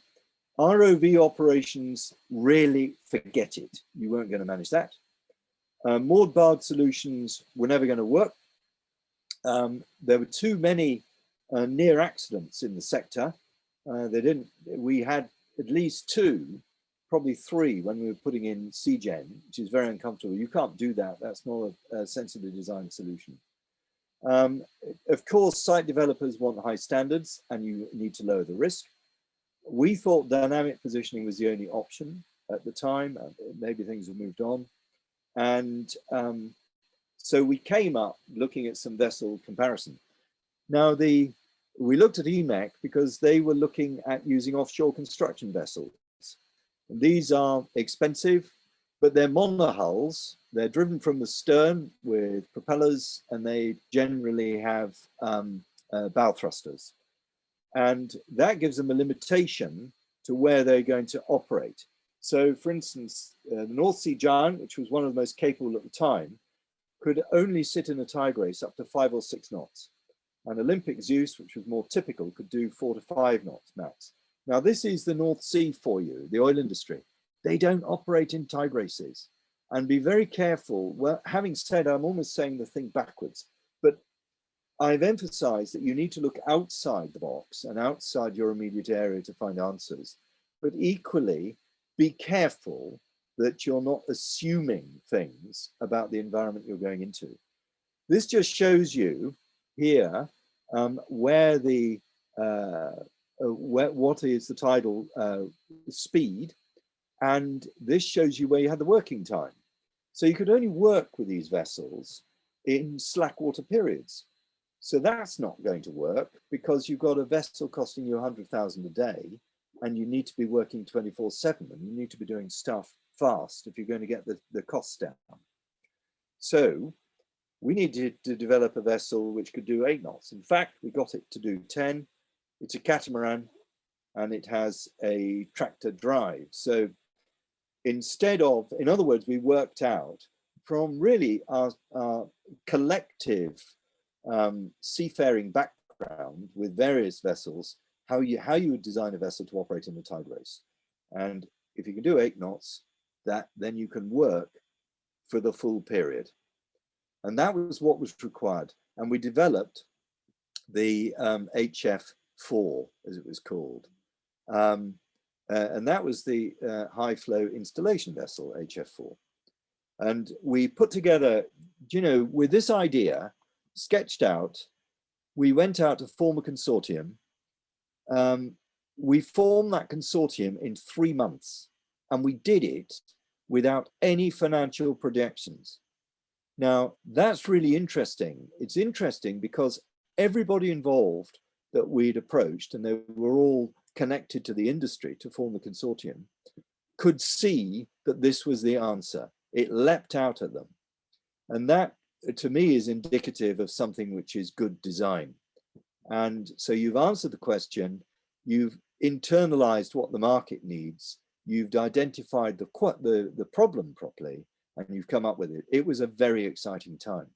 ROV operations, really forget it. You weren't going to manage that. Moored barge solutions were never going to work. There were too many near accidents in the sector. We had at least 2, probably 3 when we were putting in SeaGen, which is very uncomfortable. You can't do that. That's not a sensibly designed solution. Of course, site developers want high standards and you need to lower the risk. We thought dynamic positioning was the only option at the time. Maybe things have moved on. And so we came up looking at some vessel comparison. Now, we looked at EMEC because they were looking at using offshore construction vessels. And these are expensive, but they're monohulls. They're driven from the stern with propellers, and they generally have bow thrusters. And that gives them a limitation to where they're going to operate. So for instance, the North Sea Giant, which was one of the most capable at the time, could only sit in a tide race up to 5 or 6 knots. And Olympic Zeus, which was more typical, could do 4 to 5 knots max. Now this is the North Sea for you, the oil industry. They don't operate in tide races. And be very careful. Well, having said, I'm almost saying the thing backwards, but I've emphasized that you need to look outside the box and outside your immediate area to find answers. But equally, be careful that you're not assuming things about the environment you're going into. This just shows you here where the what is the tidal speed, and this shows you where you had the working time. So you could only work with these vessels in slack water periods. So that's not going to work because you've got a vessel costing you 100,000 a day, and you need to be working 24/7, and you need to be doing stuff fast if you're going to get the costs down. So we needed to develop a vessel which could do 8 knots. In fact, we got it to do 10. It's a catamaran, and it has a tractor drive. So instead of, in other words, we worked out from really our collective seafaring background with various vessels, how you would design a vessel to operate in a tide race. And if you can do 8 knots, then you can work for the full period. And that was what was required. And we developed the HF4, as it was called. And that was the high flow installation vessel, HF4. And we put together, you know, with this idea sketched out, we went out to form a consortium. We formed that consortium in 3 months, and we did it without any financial projections. Now, that's really interesting. It's interesting because everybody involved that we'd approached, and they were all connected to the industry to form the consortium, could see that this was the answer. It leapt out at them. And that, to me, is indicative of something which is good design. And so you've answered the question, you've internalized what the market needs, you've identified the problem properly, and you've come up with it. It was a very exciting time.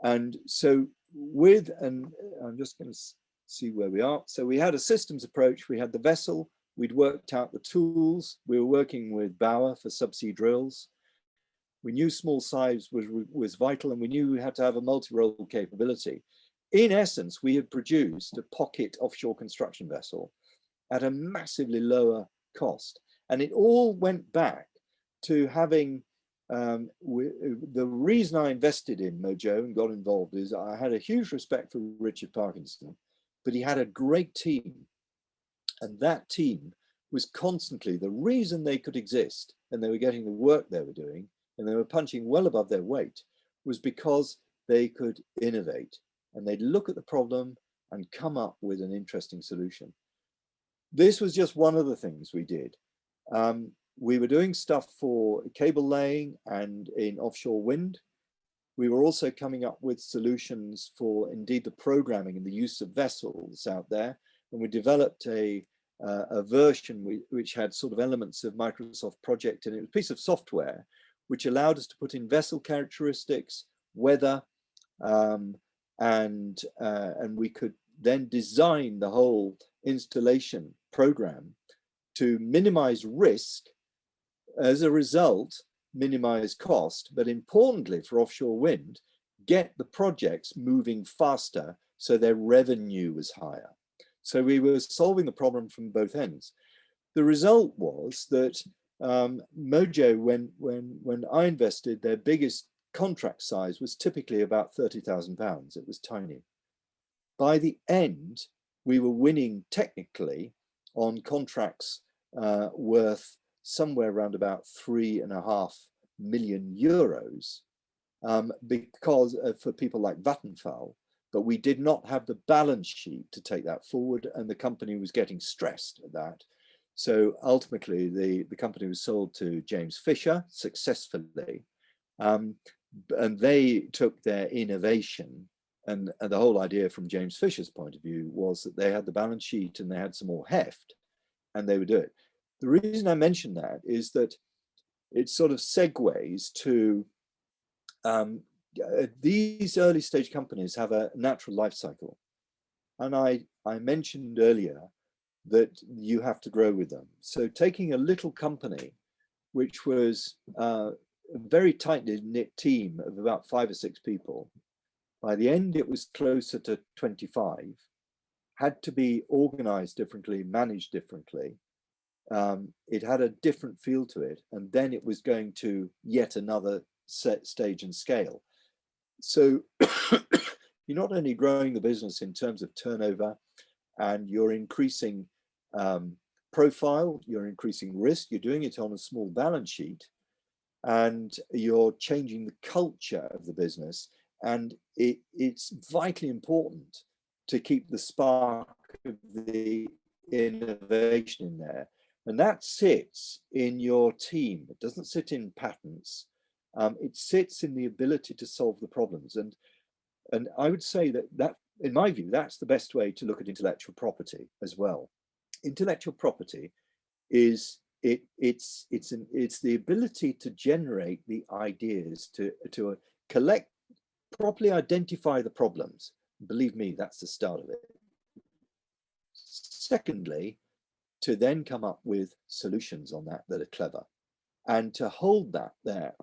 And so I'm just going to see where we are. So we had a systems approach. We had the vessel, we'd worked out the tools. We were working with Bauer for subsea drills. We knew small size was vital, and we knew we had to have a multi-role capability. In essence, we had produced a pocket offshore construction vessel at a massively lower cost. And it all went back to having, the reason I invested in Mojo and got involved is I had a huge respect for Richard Parkinson, but he had a great team. And that team was constantly, the reason they could exist and they were getting the work they were doing and they were punching well above their weight was because they could innovate and they'd look at the problem and come up with an interesting solution. This was just one of the things we did. We were doing stuff for cable laying and in offshore wind. We were also coming up with solutions for indeed the programming and the use of vessels out there. And we developed a a version which had sort of elements of Microsoft Project, and it was a piece of software which allowed us to put in vessel characteristics, weather, and we could then design the whole installation program to minimize risk, as a result, minimize cost, but importantly for offshore wind, get the projects moving faster so their revenue was higher. So we were solving the problem from both ends. The result was that Mojo, when I invested, their biggest contract size was typically about £30,000. It was tiny. By the end, we were winning technically on contracts worth somewhere around about €3.5 million, because for people like Vattenfall, but we did not have the balance sheet to take that forward, and the company was getting stressed at that. So ultimately, the company was sold to James Fisher successfully, and they took their innovation, and the whole idea from James Fisher's point of view was that they had the balance sheet and they had some more heft, and they would do it. The reason I mention that is that it sort of segues to these early stage companies have a natural life cycle. And I mentioned earlier that you have to grow with them. So taking a little company, which was a very tightly knit team of about 5 or 6 people, by the end it was closer to 25, had to be organized differently, managed differently. It had a different feel to it, and then it was going to yet another stage and scale. So you're not only growing the business in terms of turnover, and you're increasing profile, you're increasing risk, you're doing it on a small balance sheet, and you're changing the culture of the business. And it's vitally important to keep the spark of the innovation in there. And that sits in your team. It doesn't sit in patents. It sits in the ability to solve the problems. And I would say that in my view, that's the best way to look at intellectual property as well. Intellectual property is it's the ability to generate the ideas, to collect, properly identify the problems. Believe me, that's the start of it. Secondly, to then come up with solutions on that are clever, and to hold that there.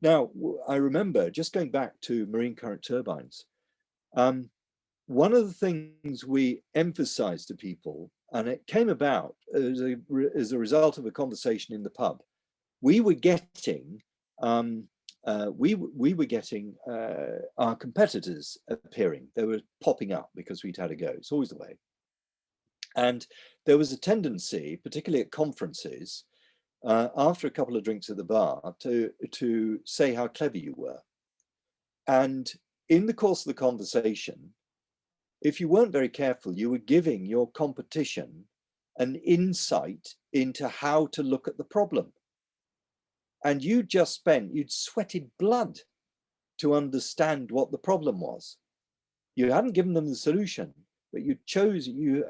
Now, I remember just going back to marine current turbines. One of the things we emphasized to people, and it came about as a result of a conversation in the pub, we were getting our competitors appearing. They were popping up because we'd had a go. It's always the way. And there was a tendency, particularly at conferences, after a couple of drinks at the bar, to say how clever you were. And in the course of the conversation, if you weren't very careful, you were giving your competition an insight into how to look at the problem. And you'd sweated blood to understand what the problem was. You hadn't given them the solution, but you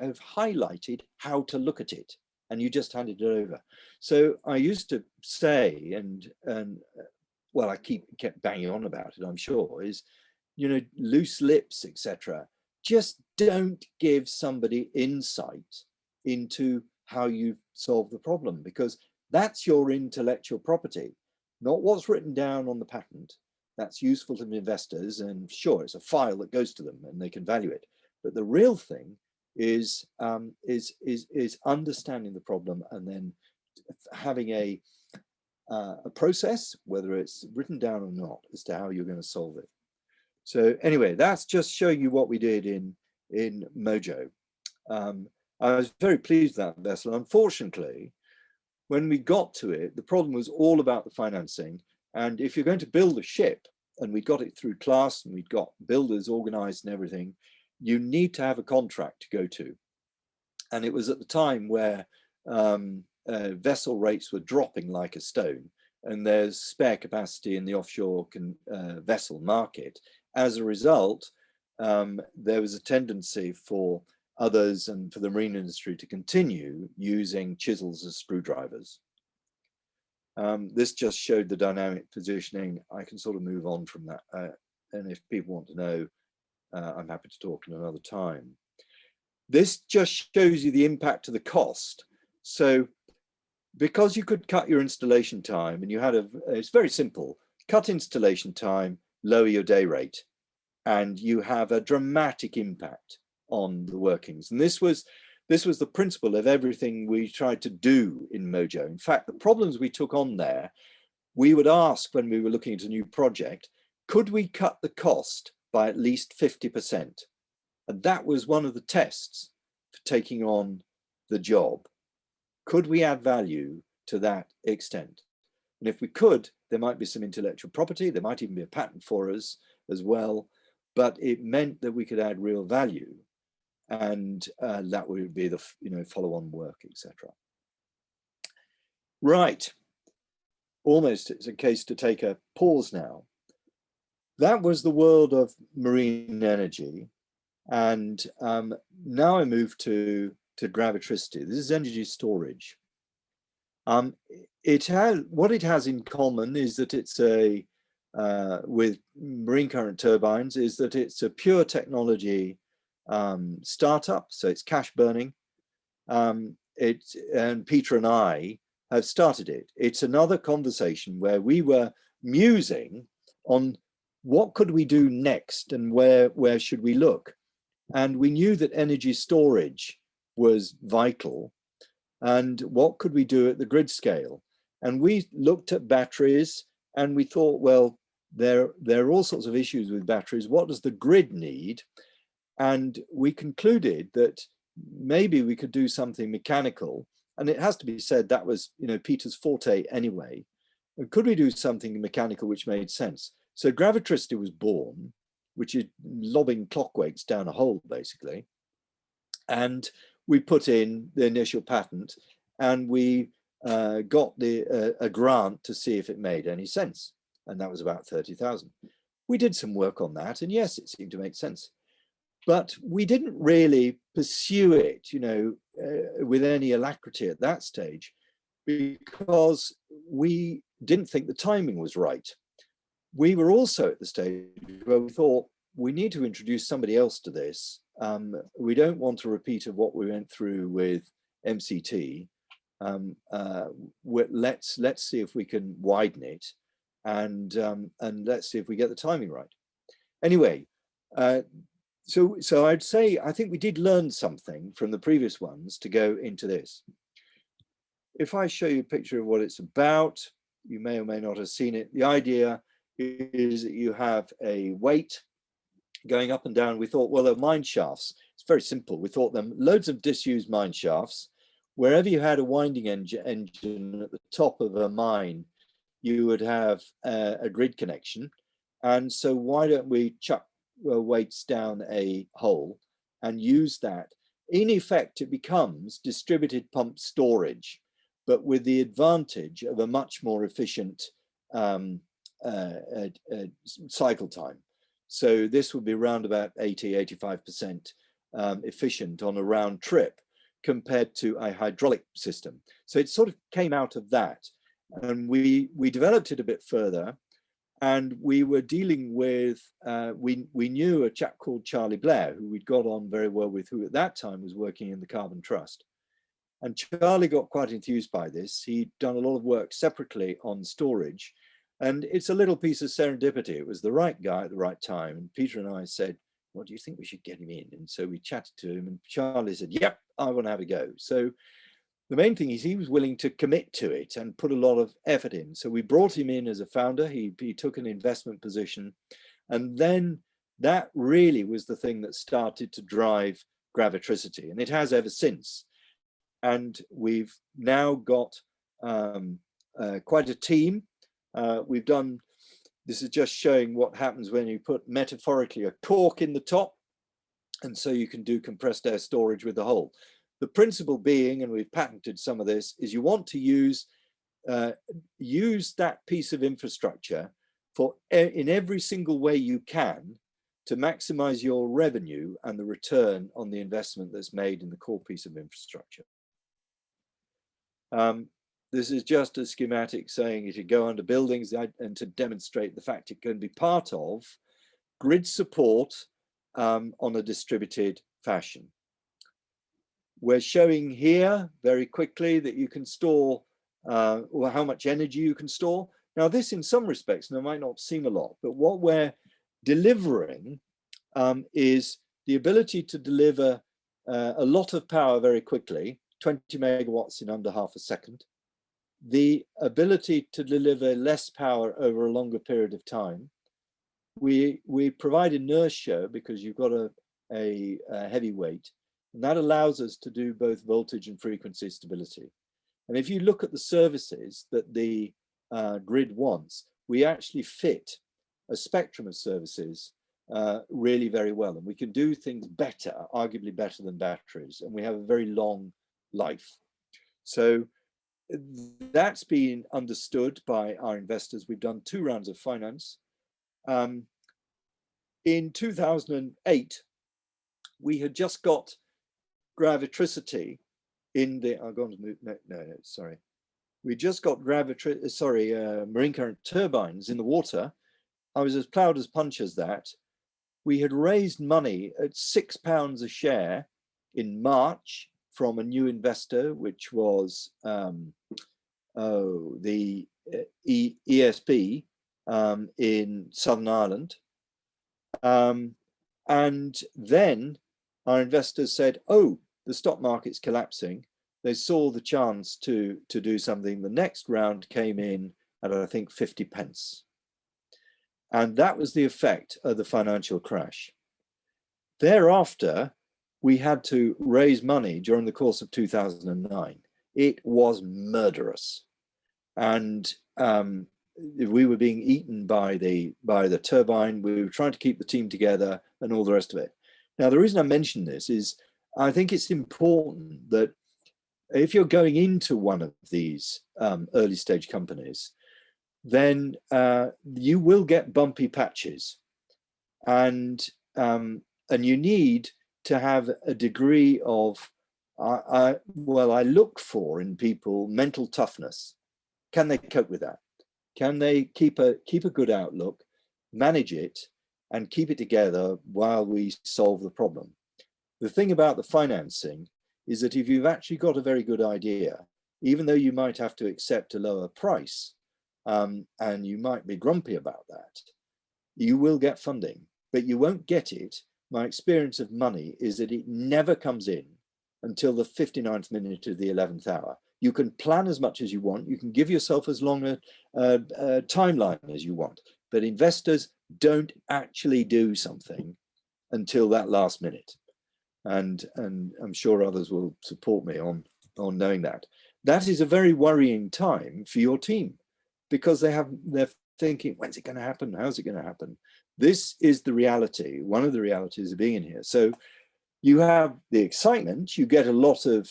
have highlighted how to look at it, and you just handed it over. So I used to say, and well, I kept banging on about it, I'm sure, is, loose lips, etc. Just don't give somebody insight into how you solve the problem, because that's your intellectual property, not what's written down on the patent. That's useful to investors, and sure, it's a file that goes to them and they can value it. But the real thing is understanding the problem, and then having a process, whether it's written down or not, as to how you're going to solve it. So anyway, that's just showing you what we did in Mojo. I was very pleased with that vessel. Unfortunately, when we got to it, the problem was all about the financing. And if you're going to build a ship, and we got it through class, and we'd got builders organized and everything, you need to have a contract to go to. And it was at the time where vessel rates were dropping like a stone, and there's spare capacity in the offshore vessel market. As a result, there was a tendency for others and for the marine industry to continue using chisels as screwdrivers. This just showed the dynamic positioning. I can sort of move on from that. And if people want to know, I'm happy to talk in another time. This just shows you the impact of the cost. So because you could cut your installation time, and you had it's very simple, cut installation time, lower your day rate, and you have a dramatic impact on the workings. And this was the principle of everything we tried to do in Mojo. In fact, the problems we took on there, we would ask when we were looking at a new project, could we cut the cost by at least 50%? And that was one of the tests for taking on the job. Could we add value to that extent? And if we could, there might be some intellectual property, there might even be a patent for us as well, but it meant that we could add real value, and that would be the follow-on work, etc. Right, almost it's a case to take a pause now. That was the world of marine energy, and now I move to Gravitricity. This is energy storage. What it has in common is that it's with marine current turbines, is that it's a pure technology startup, so it's cash burning. And Peter and I have started it. It's another conversation where we were musing on what could we do next and where should we look. And we knew that energy storage was vital, and what could we do at the grid scale. And we looked at batteries, and we thought, well, there are all sorts of issues with batteries. What does the grid need? And we concluded that maybe we could do something mechanical. And it has to be said that was, Peter's forte anyway. And could we do something mechanical which made sense? So Gravitricity was born, which is lobbing clockweights down a hole, basically. And we put in the initial patent, and we got a grant to see if it made any sense. And that was about 30,000. We did some work on that, and yes, it seemed to make sense. But we didn't really pursue it, with any alacrity at that stage, because we didn't think the timing was right. We were also at the stage where we thought we need to introduce somebody else to this. We don't want a repeat of what we went through with MCT. Let's see if we can widen it, and let's see if we get the timing right. Anyway, so I'd say I think we did learn something from the previous ones to go into this. If I show you a picture of what it's about, you may or may not have seen it. The idea is that you have a weight going up and down. We thought, well, they're mine shafts. It's very simple. We thought them loads of disused mine shafts. Wherever you had a winding engine at the top of a mine, you would have a grid connection. And so why don't we chuck weights down a hole and use that? In effect, it becomes distributed pump storage, but with the advantage of a much more efficient cycle time. So this would be around about 80–85% efficient on a round trip compared to a hydraulic system. So it sort of came out of that, and we developed it a bit further, and we were dealing with, we knew a chap called Charlie Blair, who we'd got on very well with, who at that time was working in the Carbon Trust. And Charlie got quite enthused by this. He'd done a lot of work separately on storage, and it's a little piece of serendipity. It was the right guy at the right time. And Peter and I said, what do you think we should get him in? And so we chatted to him, and Charlie said, yep, I want to have a go. So the main thing is he was willing to commit to it and put a lot of effort in. So we brought him in as a founder. He took an investment position. And then that really was the thing that started to drive Gravitricity. And it has ever since. And we've now got quite a team. We've done, this is just showing what happens when you put metaphorically a cork in the top. And so you can do compressed air storage with the hole. The principle being, and we've patented some of this, is you want to use that piece of infrastructure in every single way you can to maximize your revenue and the return on the investment that's made in the core piece of infrastructure. This is just a schematic saying it should go under buildings and to demonstrate the fact it can be part of grid support on a distributed fashion. We're showing here very quickly that you can store or how much energy you can store. Now this in some respects, now might not seem a lot, but what we're delivering is the ability to deliver a lot of power very quickly, 20 megawatts in under half a second, the ability to deliver less power over a longer period of time. We provide inertia because you've got a heavy weight, and that allows us to do both voltage and frequency stability. And if you look at the services that the grid wants, we actually fit a spectrum of services really very well. And we can do things better, arguably better than batteries, and we have a very long life. So that's been understood by our investors. We've done 2 rounds of finance. In 2008, we had just got Gravitricity in the, I'm going to move, no, sorry. We just got marine current turbines in the water. I was as proud as punch as that. We had raised money at £6 a share in March from a new investor, which was the ESB in Southern Ireland. And then our investors said, oh, the stock market's collapsing. They saw the chance to do something. The next round came in at, I think, 50 pence. And that was the effect of the financial crash. Thereafter, we had to raise money during the course of 2009. It was murderous. And we were being eaten by the turbine. We were trying to keep the team together and all the rest of it. Now, the reason I mention this is I think it's important that if you're going into one of these early stage companies, then you will get bumpy patches, and you need to have a degree of, I look for in people mental toughness. Can they cope with that? Can they keep a good outlook, manage it, and keep it together while we solve the problem? The thing about the financing is that if you've actually got a very good idea, even though you might have to accept a lower price, and you might be grumpy about that, you will get funding, but you won't get it. My experience of money is that it never comes in until the 59th minute of the 11th hour. You can plan as much as you want. You can give yourself as long a timeline as you want, but investors don't actually do something until that last minute. And I'm sure others will support me on knowing that. That is a very worrying time for your team, because they're thinking, when's it going to happen? How's it going to happen? This is the reality, one of the realities of being in here. So you have the excitement, you get a lot of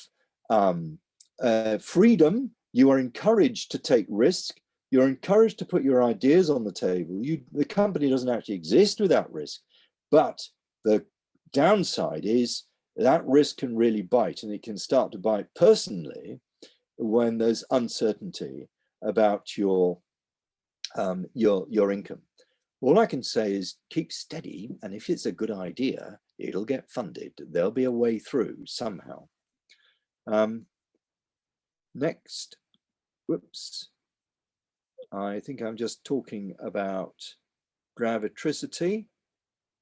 freedom, you are encouraged to take risk, you're encouraged to put your ideas on the table. The company doesn't actually exist without risk, but the downside is that risk can really bite, and it can start to bite personally when there's uncertainty about your income. All I can say is keep steady, and if it's a good idea, it'll get funded. There'll be a way through somehow. Next, whoops. I think I'm just talking about Gravitricity.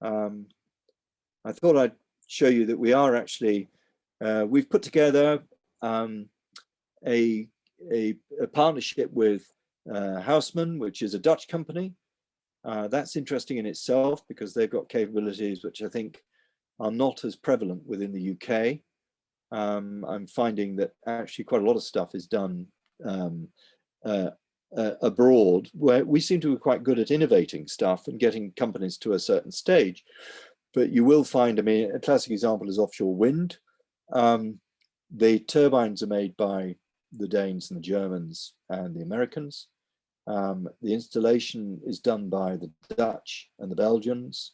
I thought I'd show you that we are actually, we've put together a partnership with Houseman, which is a Dutch company. That's interesting in itself because they've got capabilities which I think are not as prevalent within the UK. I'm finding that actually quite a lot of stuff is done abroad, where we seem to be quite good at innovating stuff and getting companies to a certain stage. But you will find, I mean, a classic example is offshore wind. The turbines are made by the Danes and the Germans and the Americans. The installation is done by the Dutch and the Belgians.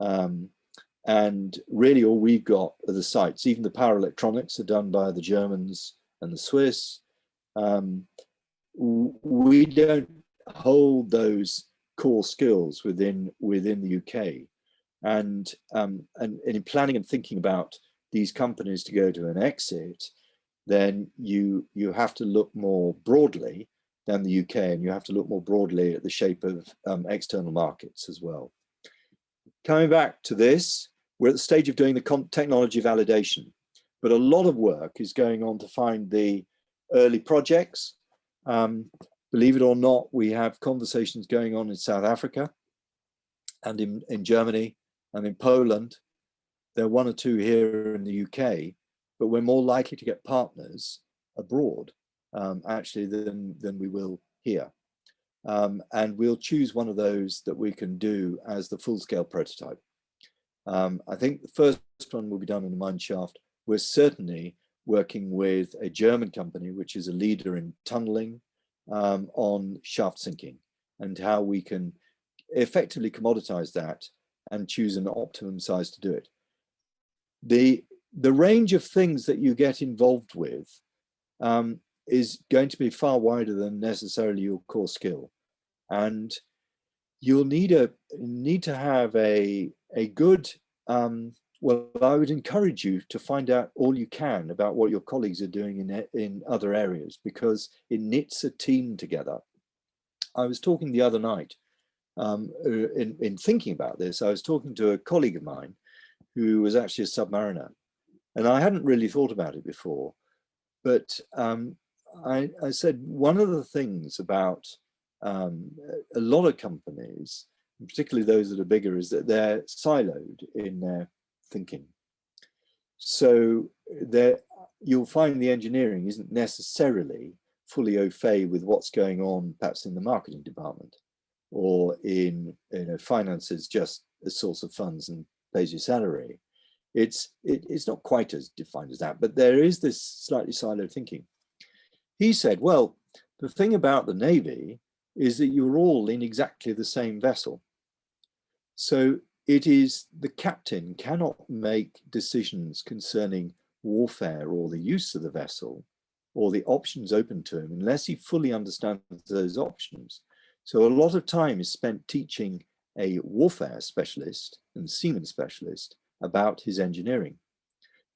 And really all we've got are the sites. Even the power electronics are done by the Germans and the Swiss. We don't hold those core skills within the UK. And in planning and thinking about these companies to go to an exit, then you have to look more broadly than the UK, and you have to look more broadly at the shape of external markets as well. Coming back to this, we're at the stage of doing the technology validation, but a lot of work is going on to find the early projects. Believe it or not, we have conversations going on in South Africa and in Germany and in Poland. There are one or two here in the UK, but we're more likely to get partners abroad, actually, than we will here. And we'll choose one of those that we can do as the full-scale prototype. I think the first one will be done in the mine shaft. We're certainly working with a German company, which is a leader in tunneling, on shaft sinking and how we can effectively commoditize that and choose an optimum size to do it. The range of things that you get involved with is going to be far wider than necessarily your core skill, and you'll need to have a good. Well, I would encourage you to find out all you can about what your colleagues are doing in other areas, because it knits a team together. I was talking the other night, in thinking about this, I was talking to a colleague of mine who was actually a submariner, and I hadn't really thought about it before, but I said one of the things about a lot of companies, particularly those that are bigger, is that they're siloed in their thinking. So you'll find the engineering isn't necessarily fully au fait with what's going on perhaps in the marketing department, or in finance is just a source of funds and pays your salary. It's not quite as defined as that, but there is this slightly siloed thinking. He said, well, the thing about the Navy is that you're all in exactly the same vessel. So it is the captain cannot make decisions concerning warfare or the use of the vessel or the options open to him unless he fully understands those options. So a lot of time is spent teaching a warfare specialist and seaman specialist about his engineering.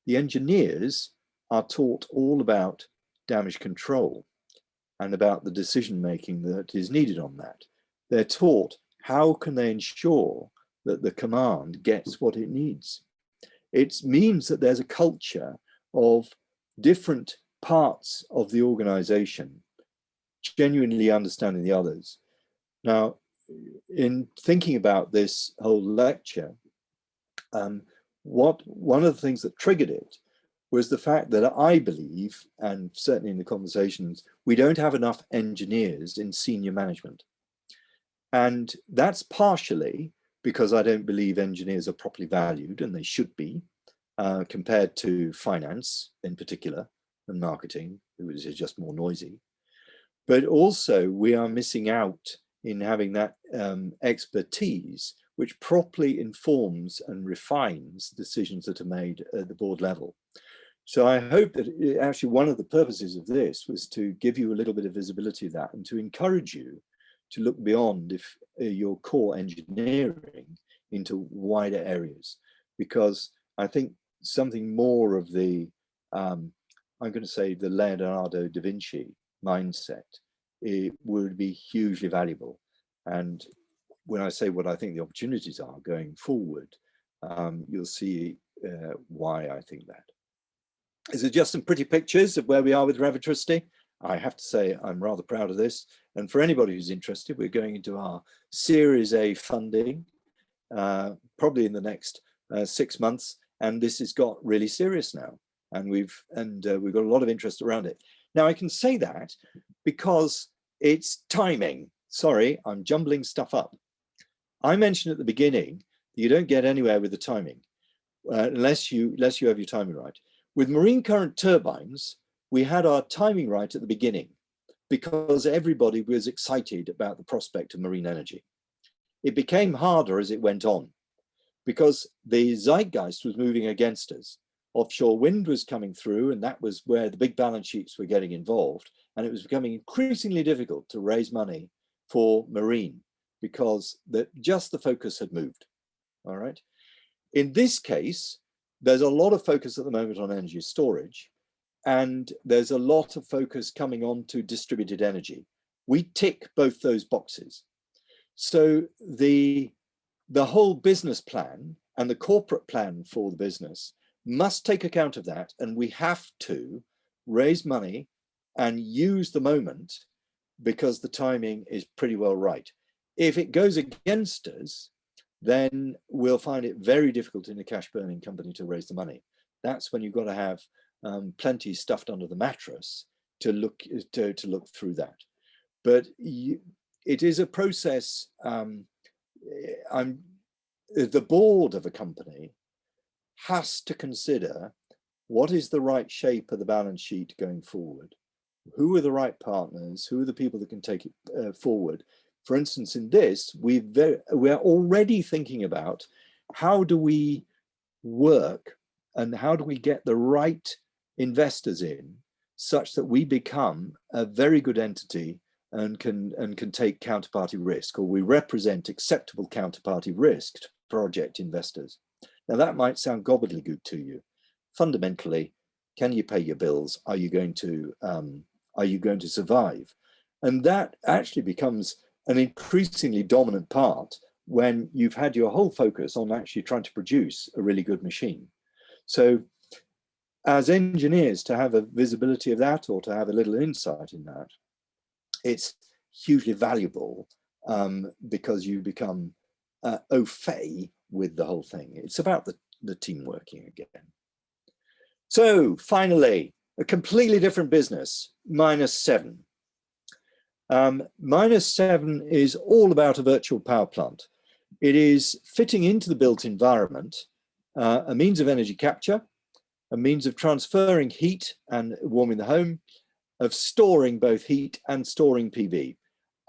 The engineers are taught all about damage control and about the decision making that is needed on that. They're taught how can they ensure that the command gets what it needs. It means that there's a culture of different parts of the organization genuinely understanding the others. Now, in thinking about this whole lecture, one of the things that triggered it was the fact that I believe, and certainly in the conversations, we don't have enough engineers in senior management. And that's partially because I don't believe engineers are properly valued, and they should be, compared to finance in particular, and marketing, which is just more noisy. But also we are missing out in having that expertise which properly informs and refines decisions that are made at the board level. So I hope that actually one of the purposes of this was to give you a little bit of visibility of that and to encourage you to look beyond your core engineering into wider areas, because I think something more of the, I'm going to say the Leonardo da Vinci mindset, it would be hugely valuable. And when I say what I think the opportunities are going forward, you'll see why I think that. These are just some pretty pictures of where we are with Gravitricity. I have to say I'm rather proud of this. And for anybody who's interested, we're going into our Series A funding, probably in the next 6 months. And this has got really serious now. And we've got a lot of interest around it. Now I can say that because it's timing. Sorry, I'm jumbling stuff up. I mentioned at the beginning that you don't get anywhere with the timing unless you have your timing right. With marine current turbines, we had our timing right at the beginning because everybody was excited about the prospect of marine energy. It became harder as it went on. because the zeitgeist was moving against us. Offshore wind was coming through, and that was where the big balance sheets were getting involved. And it was becoming increasingly difficult to raise money for marine because just the focus had moved. All right. In this case, there's a lot of focus at the moment on energy storage, and there's a lot of focus coming on to distributed energy. We tick both those boxes. So the whole business plan and the corporate plan for the business must take account of that, and we have to raise money and use the moment because the timing is pretty well right. If it goes against us, then we'll find it very difficult in a cash burning company to raise the money. That's when you've got to have plenty stuffed under the mattress to look through that. But it is a process. The board of a company has to consider what is the right shape of the balance sheet going forward. Who are the right partners? Who are the people that can take it forward? For instance, in this, we're already thinking about how do we work and how do we get the right investors in such that we become a very good entity and can take counterparty risk, or we represent acceptable counterparty risk to project investors. Now that might sound gobbledygook to you. Fundamentally, can you pay your bills? Are you going to survive? And that actually becomes an increasingly dominant part when you've had your whole focus on actually trying to produce a really good machine. So as engineers, to have a visibility of that or to have a little insight in that, it's hugely valuable because you become au fait with the whole thing. It's about the team working again. So finally, a completely different business, -7. -7 is all about a virtual power plant. It is fitting into the built environment, a means of energy capture, a means of transferring heat and warming the home, of storing both heat and storing PV.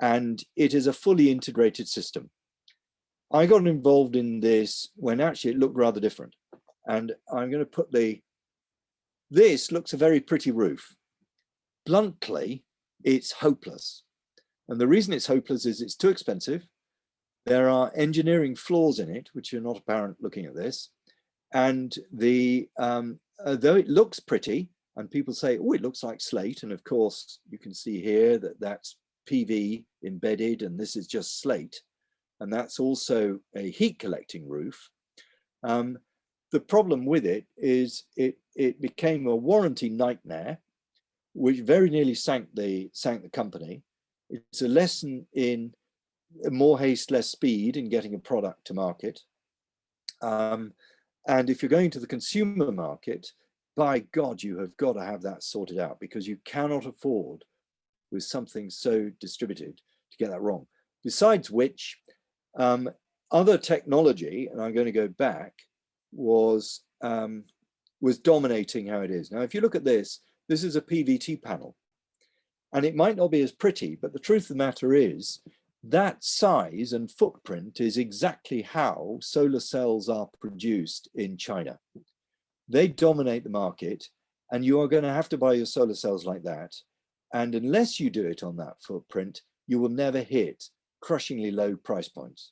And it is a fully integrated system. I got involved in this when actually it looked rather different. And I'm going to put this looks a very pretty roof. Bluntly, it's hopeless. And the reason it's hopeless is it's too expensive. There are engineering flaws in it, which are not apparent looking at this. And though it looks pretty, and people say, oh, it looks like slate. And of course, you can see here that that's PV embedded, and this is just slate. And that's also a heat collecting roof. The problem with it is it became a warranty nightmare, which very nearly sank the company. It's a lesson in more haste, less speed in getting a product to market. And if you're going to the consumer market, by God, you have got to have that sorted out, because you cannot afford with something so distributed to get that wrong. Besides which, other technology, and I'm going to go back, was dominating how it is. Now, if you look at this is a PVT panel, and it might not be as pretty, but the truth of the matter is that size and footprint is exactly how solar cells are produced in China. They dominate the market, and you are going to have to buy your solar cells like that. And unless you do it on that footprint, you will never hit crushingly low price points.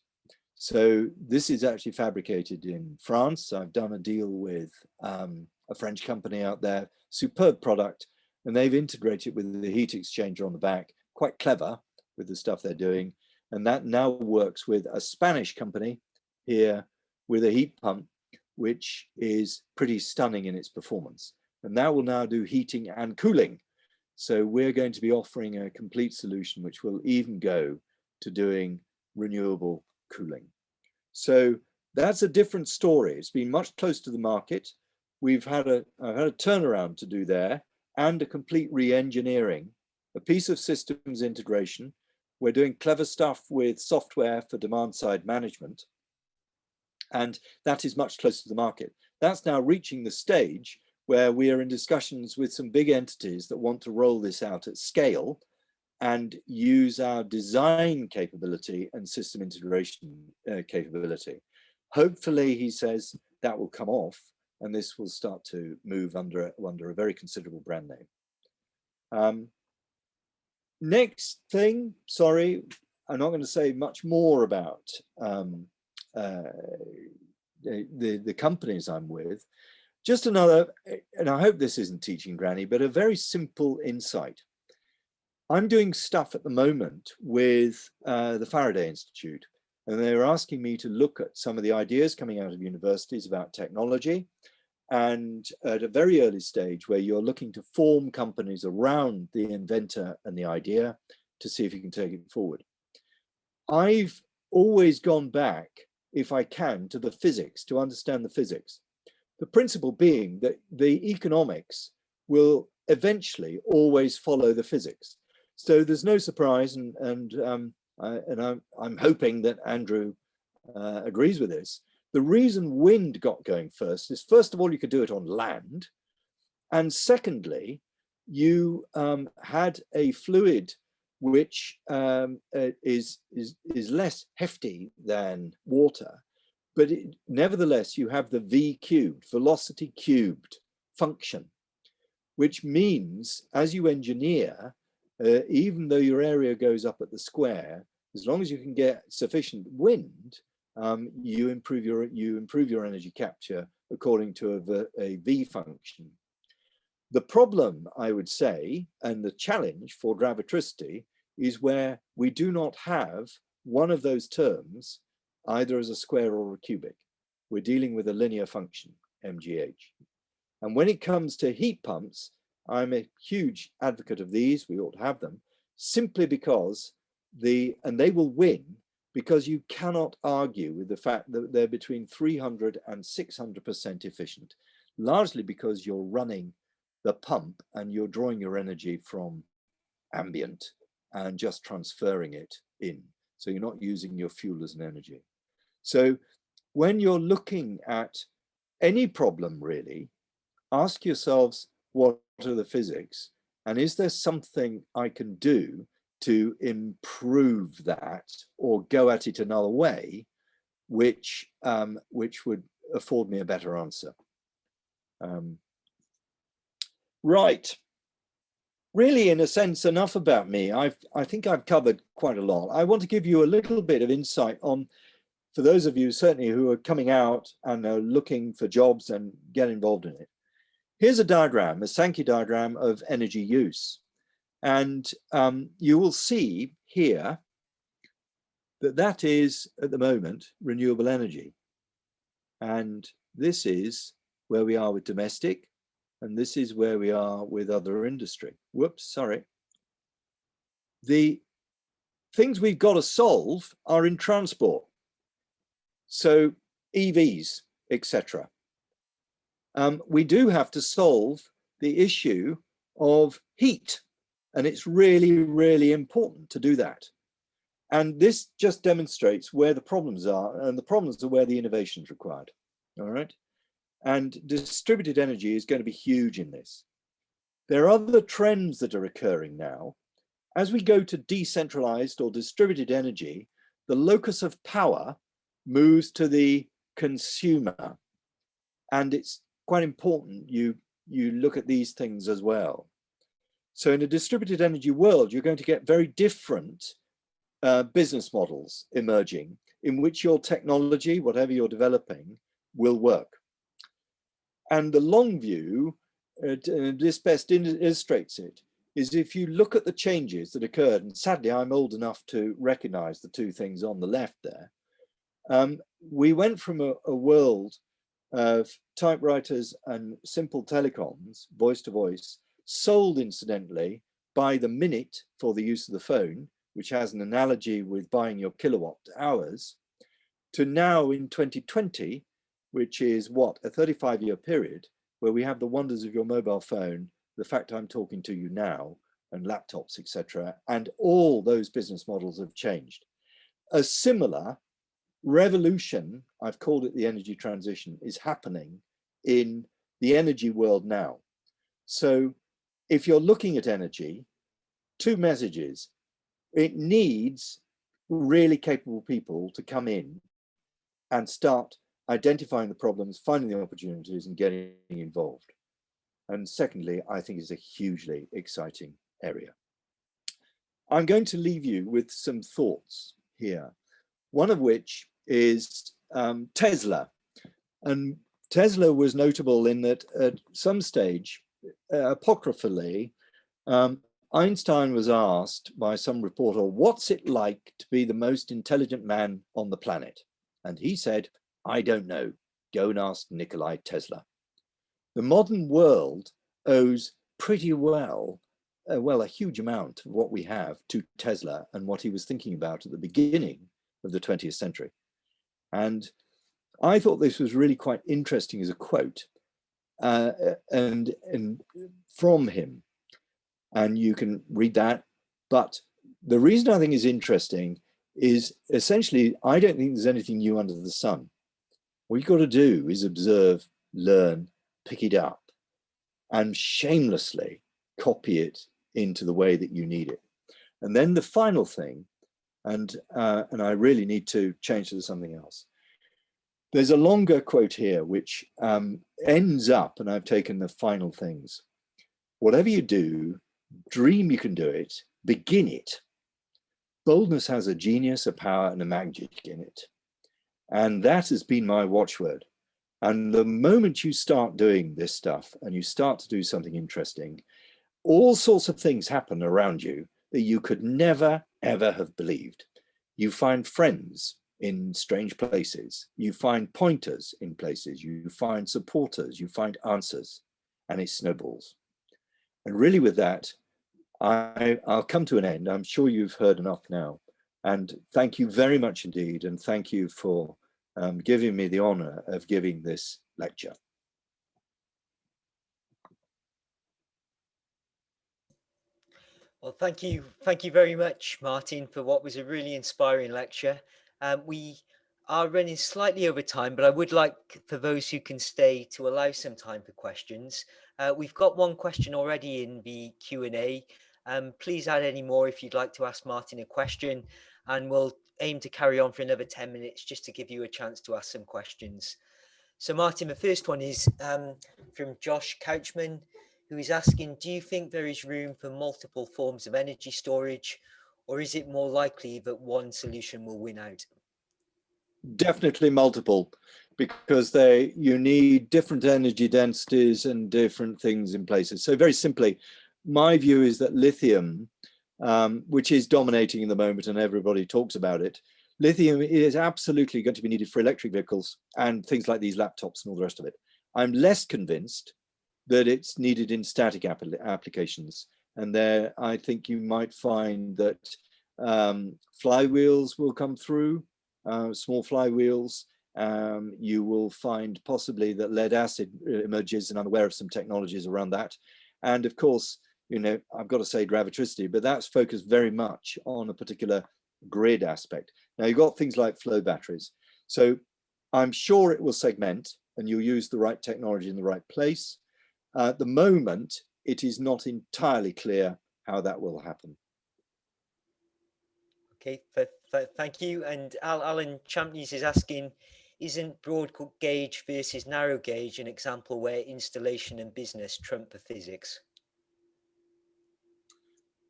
So this is actually fabricated in France. I've done a deal with a French company out there, superb product, and they've integrated with the heat exchanger on the back, quite clever with the stuff they're doing. And that now works with a Spanish company here with a heat pump, which is pretty stunning in its performance. And that will now do heating and cooling. So we're going to be offering a complete solution, which will even go to doing renewable cooling. So that's a different story. It's been much closer to the market. I've had a turnaround to do there, and a complete re-engineering, a piece of systems integration. We're doing clever stuff with software for demand side management. And that is much closer to the market. That's now reaching the stage where we are in discussions with some big entities that want to roll this out at scale and use our design capability and system integration capability. Hopefully, he says, that will come off and this will start to move under a very considerable brand name. Next thing, sorry, I'm not going to say much more about the companies I'm with. Just another, and I hope this isn't teaching granny, but a very simple insight. I'm doing stuff at the moment with the Faraday Institute, and they're asking me to look at some of the ideas coming out of universities about technology, and at a very early stage where you're looking to form companies around the inventor and the idea to see if you can take it forward. I've always gone back, if I can, to the physics, to understand the physics. The principle being that the economics will eventually always follow the physics. So there's no surprise, and I'm hoping that Andrew agrees with this. The reason wind got going first is, first of all, you could do it on land. And secondly, you had a fluid which is less hefty than water, but nevertheless, you have the V cubed, velocity cubed function, which means as you engineer, even though your area goes up at the square, as long as you can get sufficient wind, you improve your energy capture according to a V function. The problem, I would say, and the challenge for gravitricity is where we do not have one of those terms either as a square or a cubic. We're dealing with a linear function, mgh. And when it comes to heat pumps, I'm a huge advocate of these. We ought to have them simply because and they will win because you cannot argue with the fact that they're between 300 and 600% efficient, largely because you're running the pump and you're drawing your energy from ambient and just transferring it in. So you're not using your fuel as an energy. So when you're looking at any problem, really, ask yourselves, what are the physics? And is there something I can do to improve that or go at it another way, which would afford me a better answer? Right. Really, in a sense, enough about me. I think I've covered quite a lot. I want to give you a little bit of insight on, for those of you certainly who are coming out and are looking for jobs and get involved in it. Here's a diagram, a Sankey diagram of energy use. And you will see here that that is, at the moment, renewable energy. And this is where we are with domestic, and this is where we are with other industry. Whoops, sorry. The things we've got to solve are in transport. So EVs, etc. We do have to solve the issue of heat, and it's really, really important to do that. And this just demonstrates where the problems are, and the problems are where the innovation is required. All right. And distributed energy is going to be huge in this. There are other trends that are occurring now. As we go to decentralized or distributed energy, the locus of power moves to the consumer. And it's quite important you look at these things as well. So in a distributed energy world, you're going to get very different business models emerging in which your technology, whatever you're developing, will work. And the long view, this best illustrates it, is if you look at the changes that occurred, and sadly I'm old enough to recognize the two things on the left there, we went from a world of typewriters and simple telecoms, voice to voice, sold incidentally by the minute for the use of the phone, which has an analogy with buying your kilowatt hours, to now in 2020, which is what, a 35-year period where we have the wonders of your mobile phone, the fact I'm talking to you now, and laptops, etc. And all those business models have changed. A similar revolution, I've called it the energy transition, is happening in the energy world now. So if you're looking at energy, two messages. It needs really capable people to come in and start identifying the problems, finding the opportunities, and getting involved. And secondly, I think is a hugely exciting area. I'm going to leave you with some thoughts here, one of which is Tesla. And Tesla was notable in that at some stage, apocryphally, Einstein was asked by some reporter, what's it like to be the most intelligent man on the planet? And he said, I don't know. Go and ask Nikola Tesla. The modern world owes pretty well, a huge amount of what we have to Tesla and what he was thinking about at the beginning of the 20th century. And I thought this was really quite interesting as a quote and from him. And you can read that. But the reason I think is interesting is essentially, I don't think there's anything new under the sun. What you've got to do is observe, learn, pick it up, and shamelessly copy it into the way that you need it. And then the final thing, and I really need to change to something else. There's a longer quote here, which ends up, and I've taken the final things. Whatever you do, dream you can do it, begin it. Boldness has a genius, a power, and a magic in it. And that has been my watchword. And the moment you start doing this stuff and you start to do something interesting, all sorts of things happen around you that you could never, ever have believed. You find friends in strange places. You find pointers in places. You find supporters. You find answers, and it snowballs. And really with that, I'll come to an end. I'm sure you've heard enough now. And thank you very much indeed. And thank you for giving me the honor of giving this lecture. Well, thank you very much, Martin, for what was a really inspiring lecture. We are running slightly over time, but I would like for those who can stay to allow some time for questions. We've got one question already in the Q&A. Please add any more if you'd like to ask Martin a question, and we'll aim to carry on for another 10 minutes just to give you a chance to ask some questions. So Martin, the first one is from Josh Couchman, who is asking, do you think there is room for multiple forms of energy storage, or is it more likely that one solution will win out? Definitely multiple, because you need different energy densities and different things in places. So very simply, my view is that lithium, which is dominating in the moment and everybody talks about it, lithium is absolutely going to be needed for electric vehicles and things like these laptops and all the rest of it. I'm less convinced that it's needed in static applications. And there, I think you might find that flywheels will come through, small flywheels. You will find possibly that lead acid emerges, and I'm aware of some technologies around that. And of course, you know, I've got to say gravitricity, but that's focused very much on a particular grid aspect. Now you've got things like flow batteries. So I'm sure it will segment, and you'll use the right technology in the right place. At the moment, it is not entirely clear how that will happen. Okay, thank you. And Alan Champneys is asking, isn't broad gauge versus narrow gauge an example where installation and business trump the physics?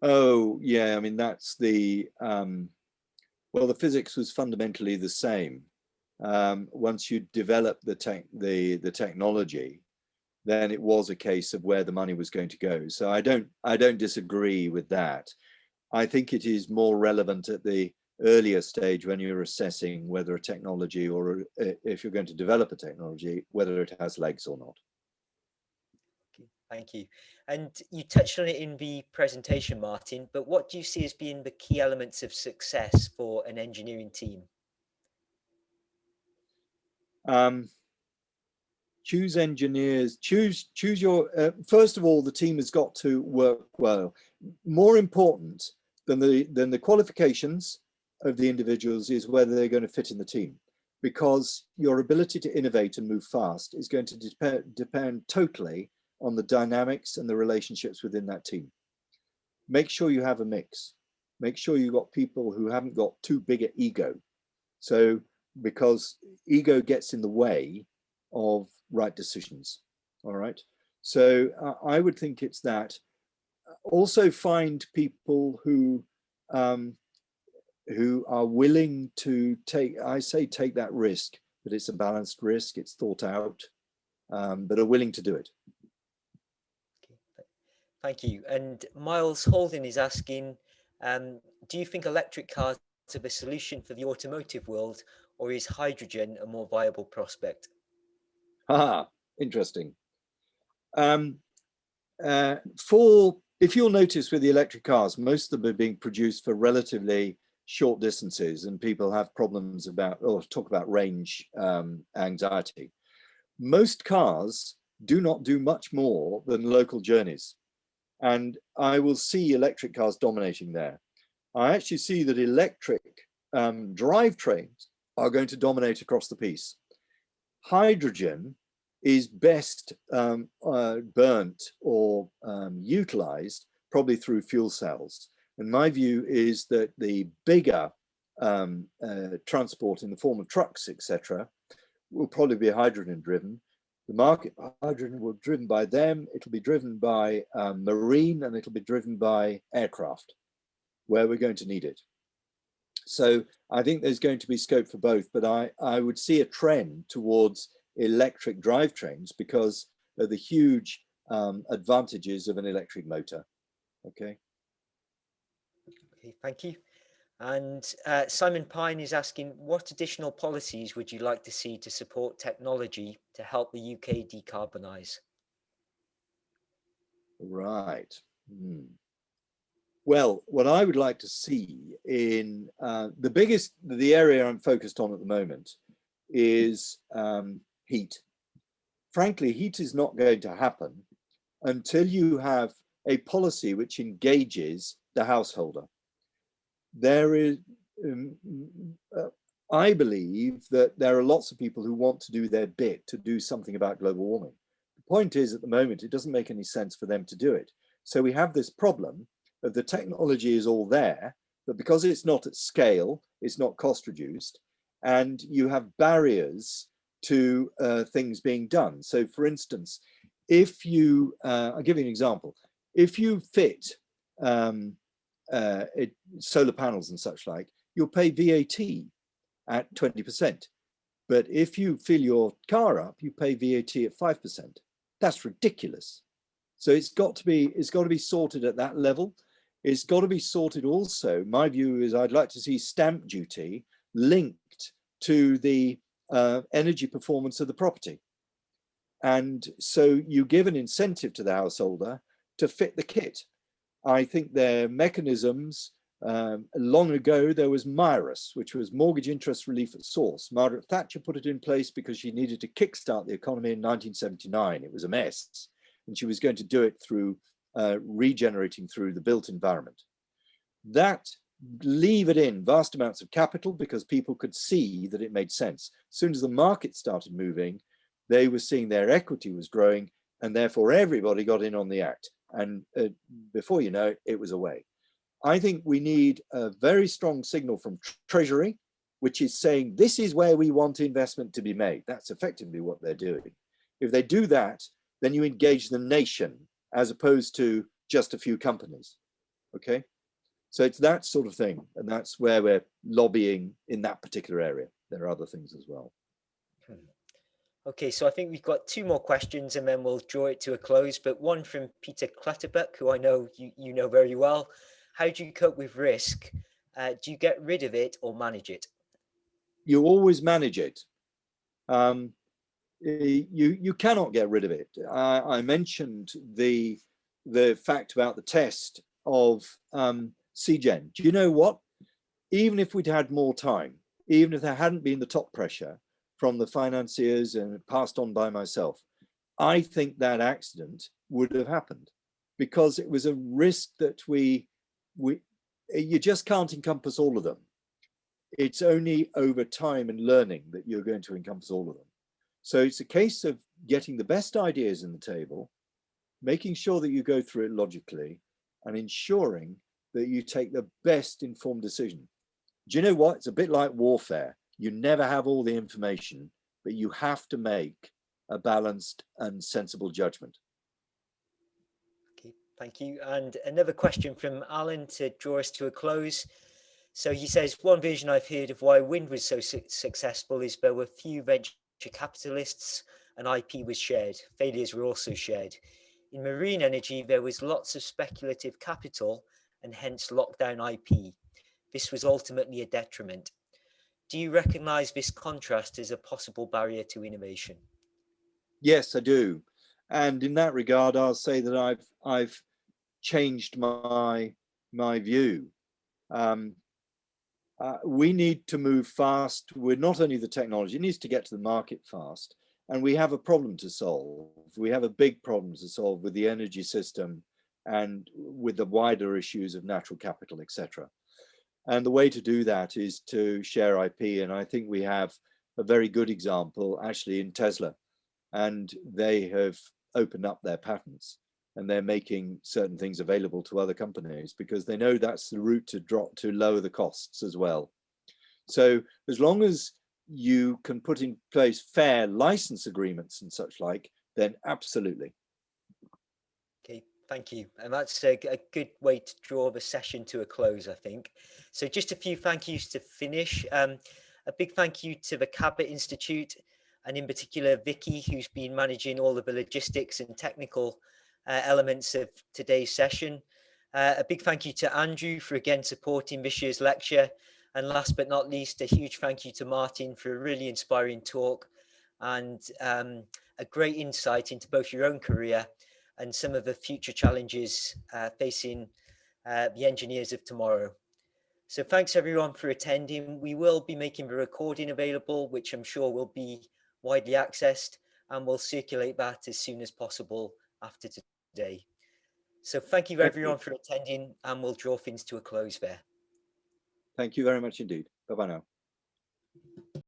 Oh, yeah, I mean, that's the, well, the physics was fundamentally the same. Once you develop the technology, then it was a case of where the money was going to go. So I don't disagree with that. I think it is more relevant at the earlier stage when you're assessing whether a technology, or if you're going to develop a technology, whether it has legs or not. Okay, thank you. And you touched on it in the presentation, Martin, but what do you see as being the key elements of success for an engineering team? Choose engineers, choose your, first of all, the team has got to work well. More important than the qualifications of the individuals is whether they're going to fit in the team, because your ability to innovate and move fast is going to depend totally on the dynamics and the relationships within that team. Make sure you have a mix. Make sure you've got people who haven't got too big an ego. So because ego gets in the way of right decisions. All right. So I would think it's that. Also find people who are willing to take, I say take that risk, but it's a balanced risk, it's thought out, but are willing to do it. Okay. Thank you. And Miles Holden is asking, do you think electric cars are the solution for the automotive world, or is hydrogen a more viable prospect? Ah, interesting. If you'll notice with the electric cars, most of them are being produced for relatively short distances, and people have problems about, or talk about range anxiety. Most cars do not do much more than local journeys. And I will see electric cars dominating there. I actually see that electric drivetrains are going to dominate across the piece. Hydrogen is best burnt or utilized probably through fuel cells. And my view is that the bigger transport in the form of trucks, etc., will probably be hydrogen driven. The market hydrogen will be driven by them. It'll be driven by marine, and it'll be driven by aircraft, where we're going to need it. So I think there's going to be scope for both, but I would see a trend towards electric drivetrains because of the huge advantages of an electric motor. Okay. Okay, thank you. And Simon Pine is asking, what additional policies would you like to see to support technology to help the UK decarbonise? Right. Well, what I would like to see in the area I'm focused on at the moment is heat. Frankly, heat is not going to happen until you have a policy which engages the householder. There is, I believe that there are lots of people who want to do their bit to do something about global warming. The point is, at the moment, it doesn't make any sense for them to do it. So we have this problem of the technology is all there, but because it's not at scale, it's not cost reduced, and you have barriers to things being done. So for instance, if you, I'll give you an example. If you fit solar panels and such like, you'll pay VAT at 20%. But if you fill your car up, you pay VAT at 5%. That's ridiculous. So it's got to be sorted at that level. It's got to be sorted also. My view is I'd like to see stamp duty linked to the energy performance of the property. And so you give an incentive to the householder to fit the kit. I think there are mechanisms. Long ago, there was MIRAS, which was mortgage interest relief at source. Margaret Thatcher put it in place because she needed to kickstart the economy in 1979. It was a mess. And she was going to do it through regenerating through the built environment. That levered in vast amounts of capital because people could see that it made sense. As soon as the market started moving, they were seeing their equity was growing, and therefore everybody got in on the act. And before you know it, it was away. I think we need a very strong signal from Treasury, which is saying this is where we want investment to be made. That's effectively what they're doing. If they do that, then you engage the nation as opposed to just a few companies. Okay, so it's that sort of thing, and that's where we're lobbying in that particular area. There are other things as well. Okay, so I think we've got two more questions and then we'll draw it to a close, but one from Peter Clutterbuck, who I know you know very well. How do you cope with risk? Do you get rid of it or manage it? You always manage it. You cannot get rid of it. I mentioned the fact about the test of SeaGen. Do you know what? Even if we'd had more time, even if there hadn't been the top pressure from the financiers and passed on by myself, I think that accident would have happened because it was a risk that you just can't encompass all of them. It's only over time and learning that you're going to encompass all of them. So it's a case of getting the best ideas in the table, making sure that you go through it logically, and ensuring that you take the best informed decision. Do you know what? It's a bit like warfare. You never have all the information, but you have to make a balanced and sensible judgment. Okay, thank you. And another question from Alan to draw us to a close. So he says, one version I've heard of why wind was so successful is there were few venture capitalists and IP was shared. Failures were also shared. In marine energy, there was lots of speculative capital and hence lockdown IP. This was ultimately a detriment. Do you recognize this contrast as a possible barrier to innovation? Yes, I do. And in that regard, I'll say that I've changed my view. We need to move fast with not only the technology, it needs to get to the market fast. And we have a problem to solve. We have a big problem to solve with the energy system and with the wider issues of natural capital, etc. And the way to do that is to share IP. And I think we have a very good example actually in Tesla. And they have opened up their patents and they're making certain things available to other companies because they know that's the route to lower the costs as well. So as long as you can put in place fair license agreements and such like, then absolutely. Okay, thank you. And that's a good way to draw the session to a close, I think. So just a few thank yous to finish. A big thank you to the Cabot Institute, and in particular, Vicky, who's been managing all of the logistics and technical elements of today's session. A big thank you to Andrew for again supporting this year's lecture. And last but not least, a huge thank you to Martin for a really inspiring talk and a great insight into both your own career and some of the future challenges facing the engineers of tomorrow. So thanks everyone for attending. We will be making the recording available, which I'm sure will be widely accessed, and we'll circulate that as soon as possible after today. So thank you everyone for attending, and we'll draw things to a close there. Thank you very much indeed. Bye-bye now.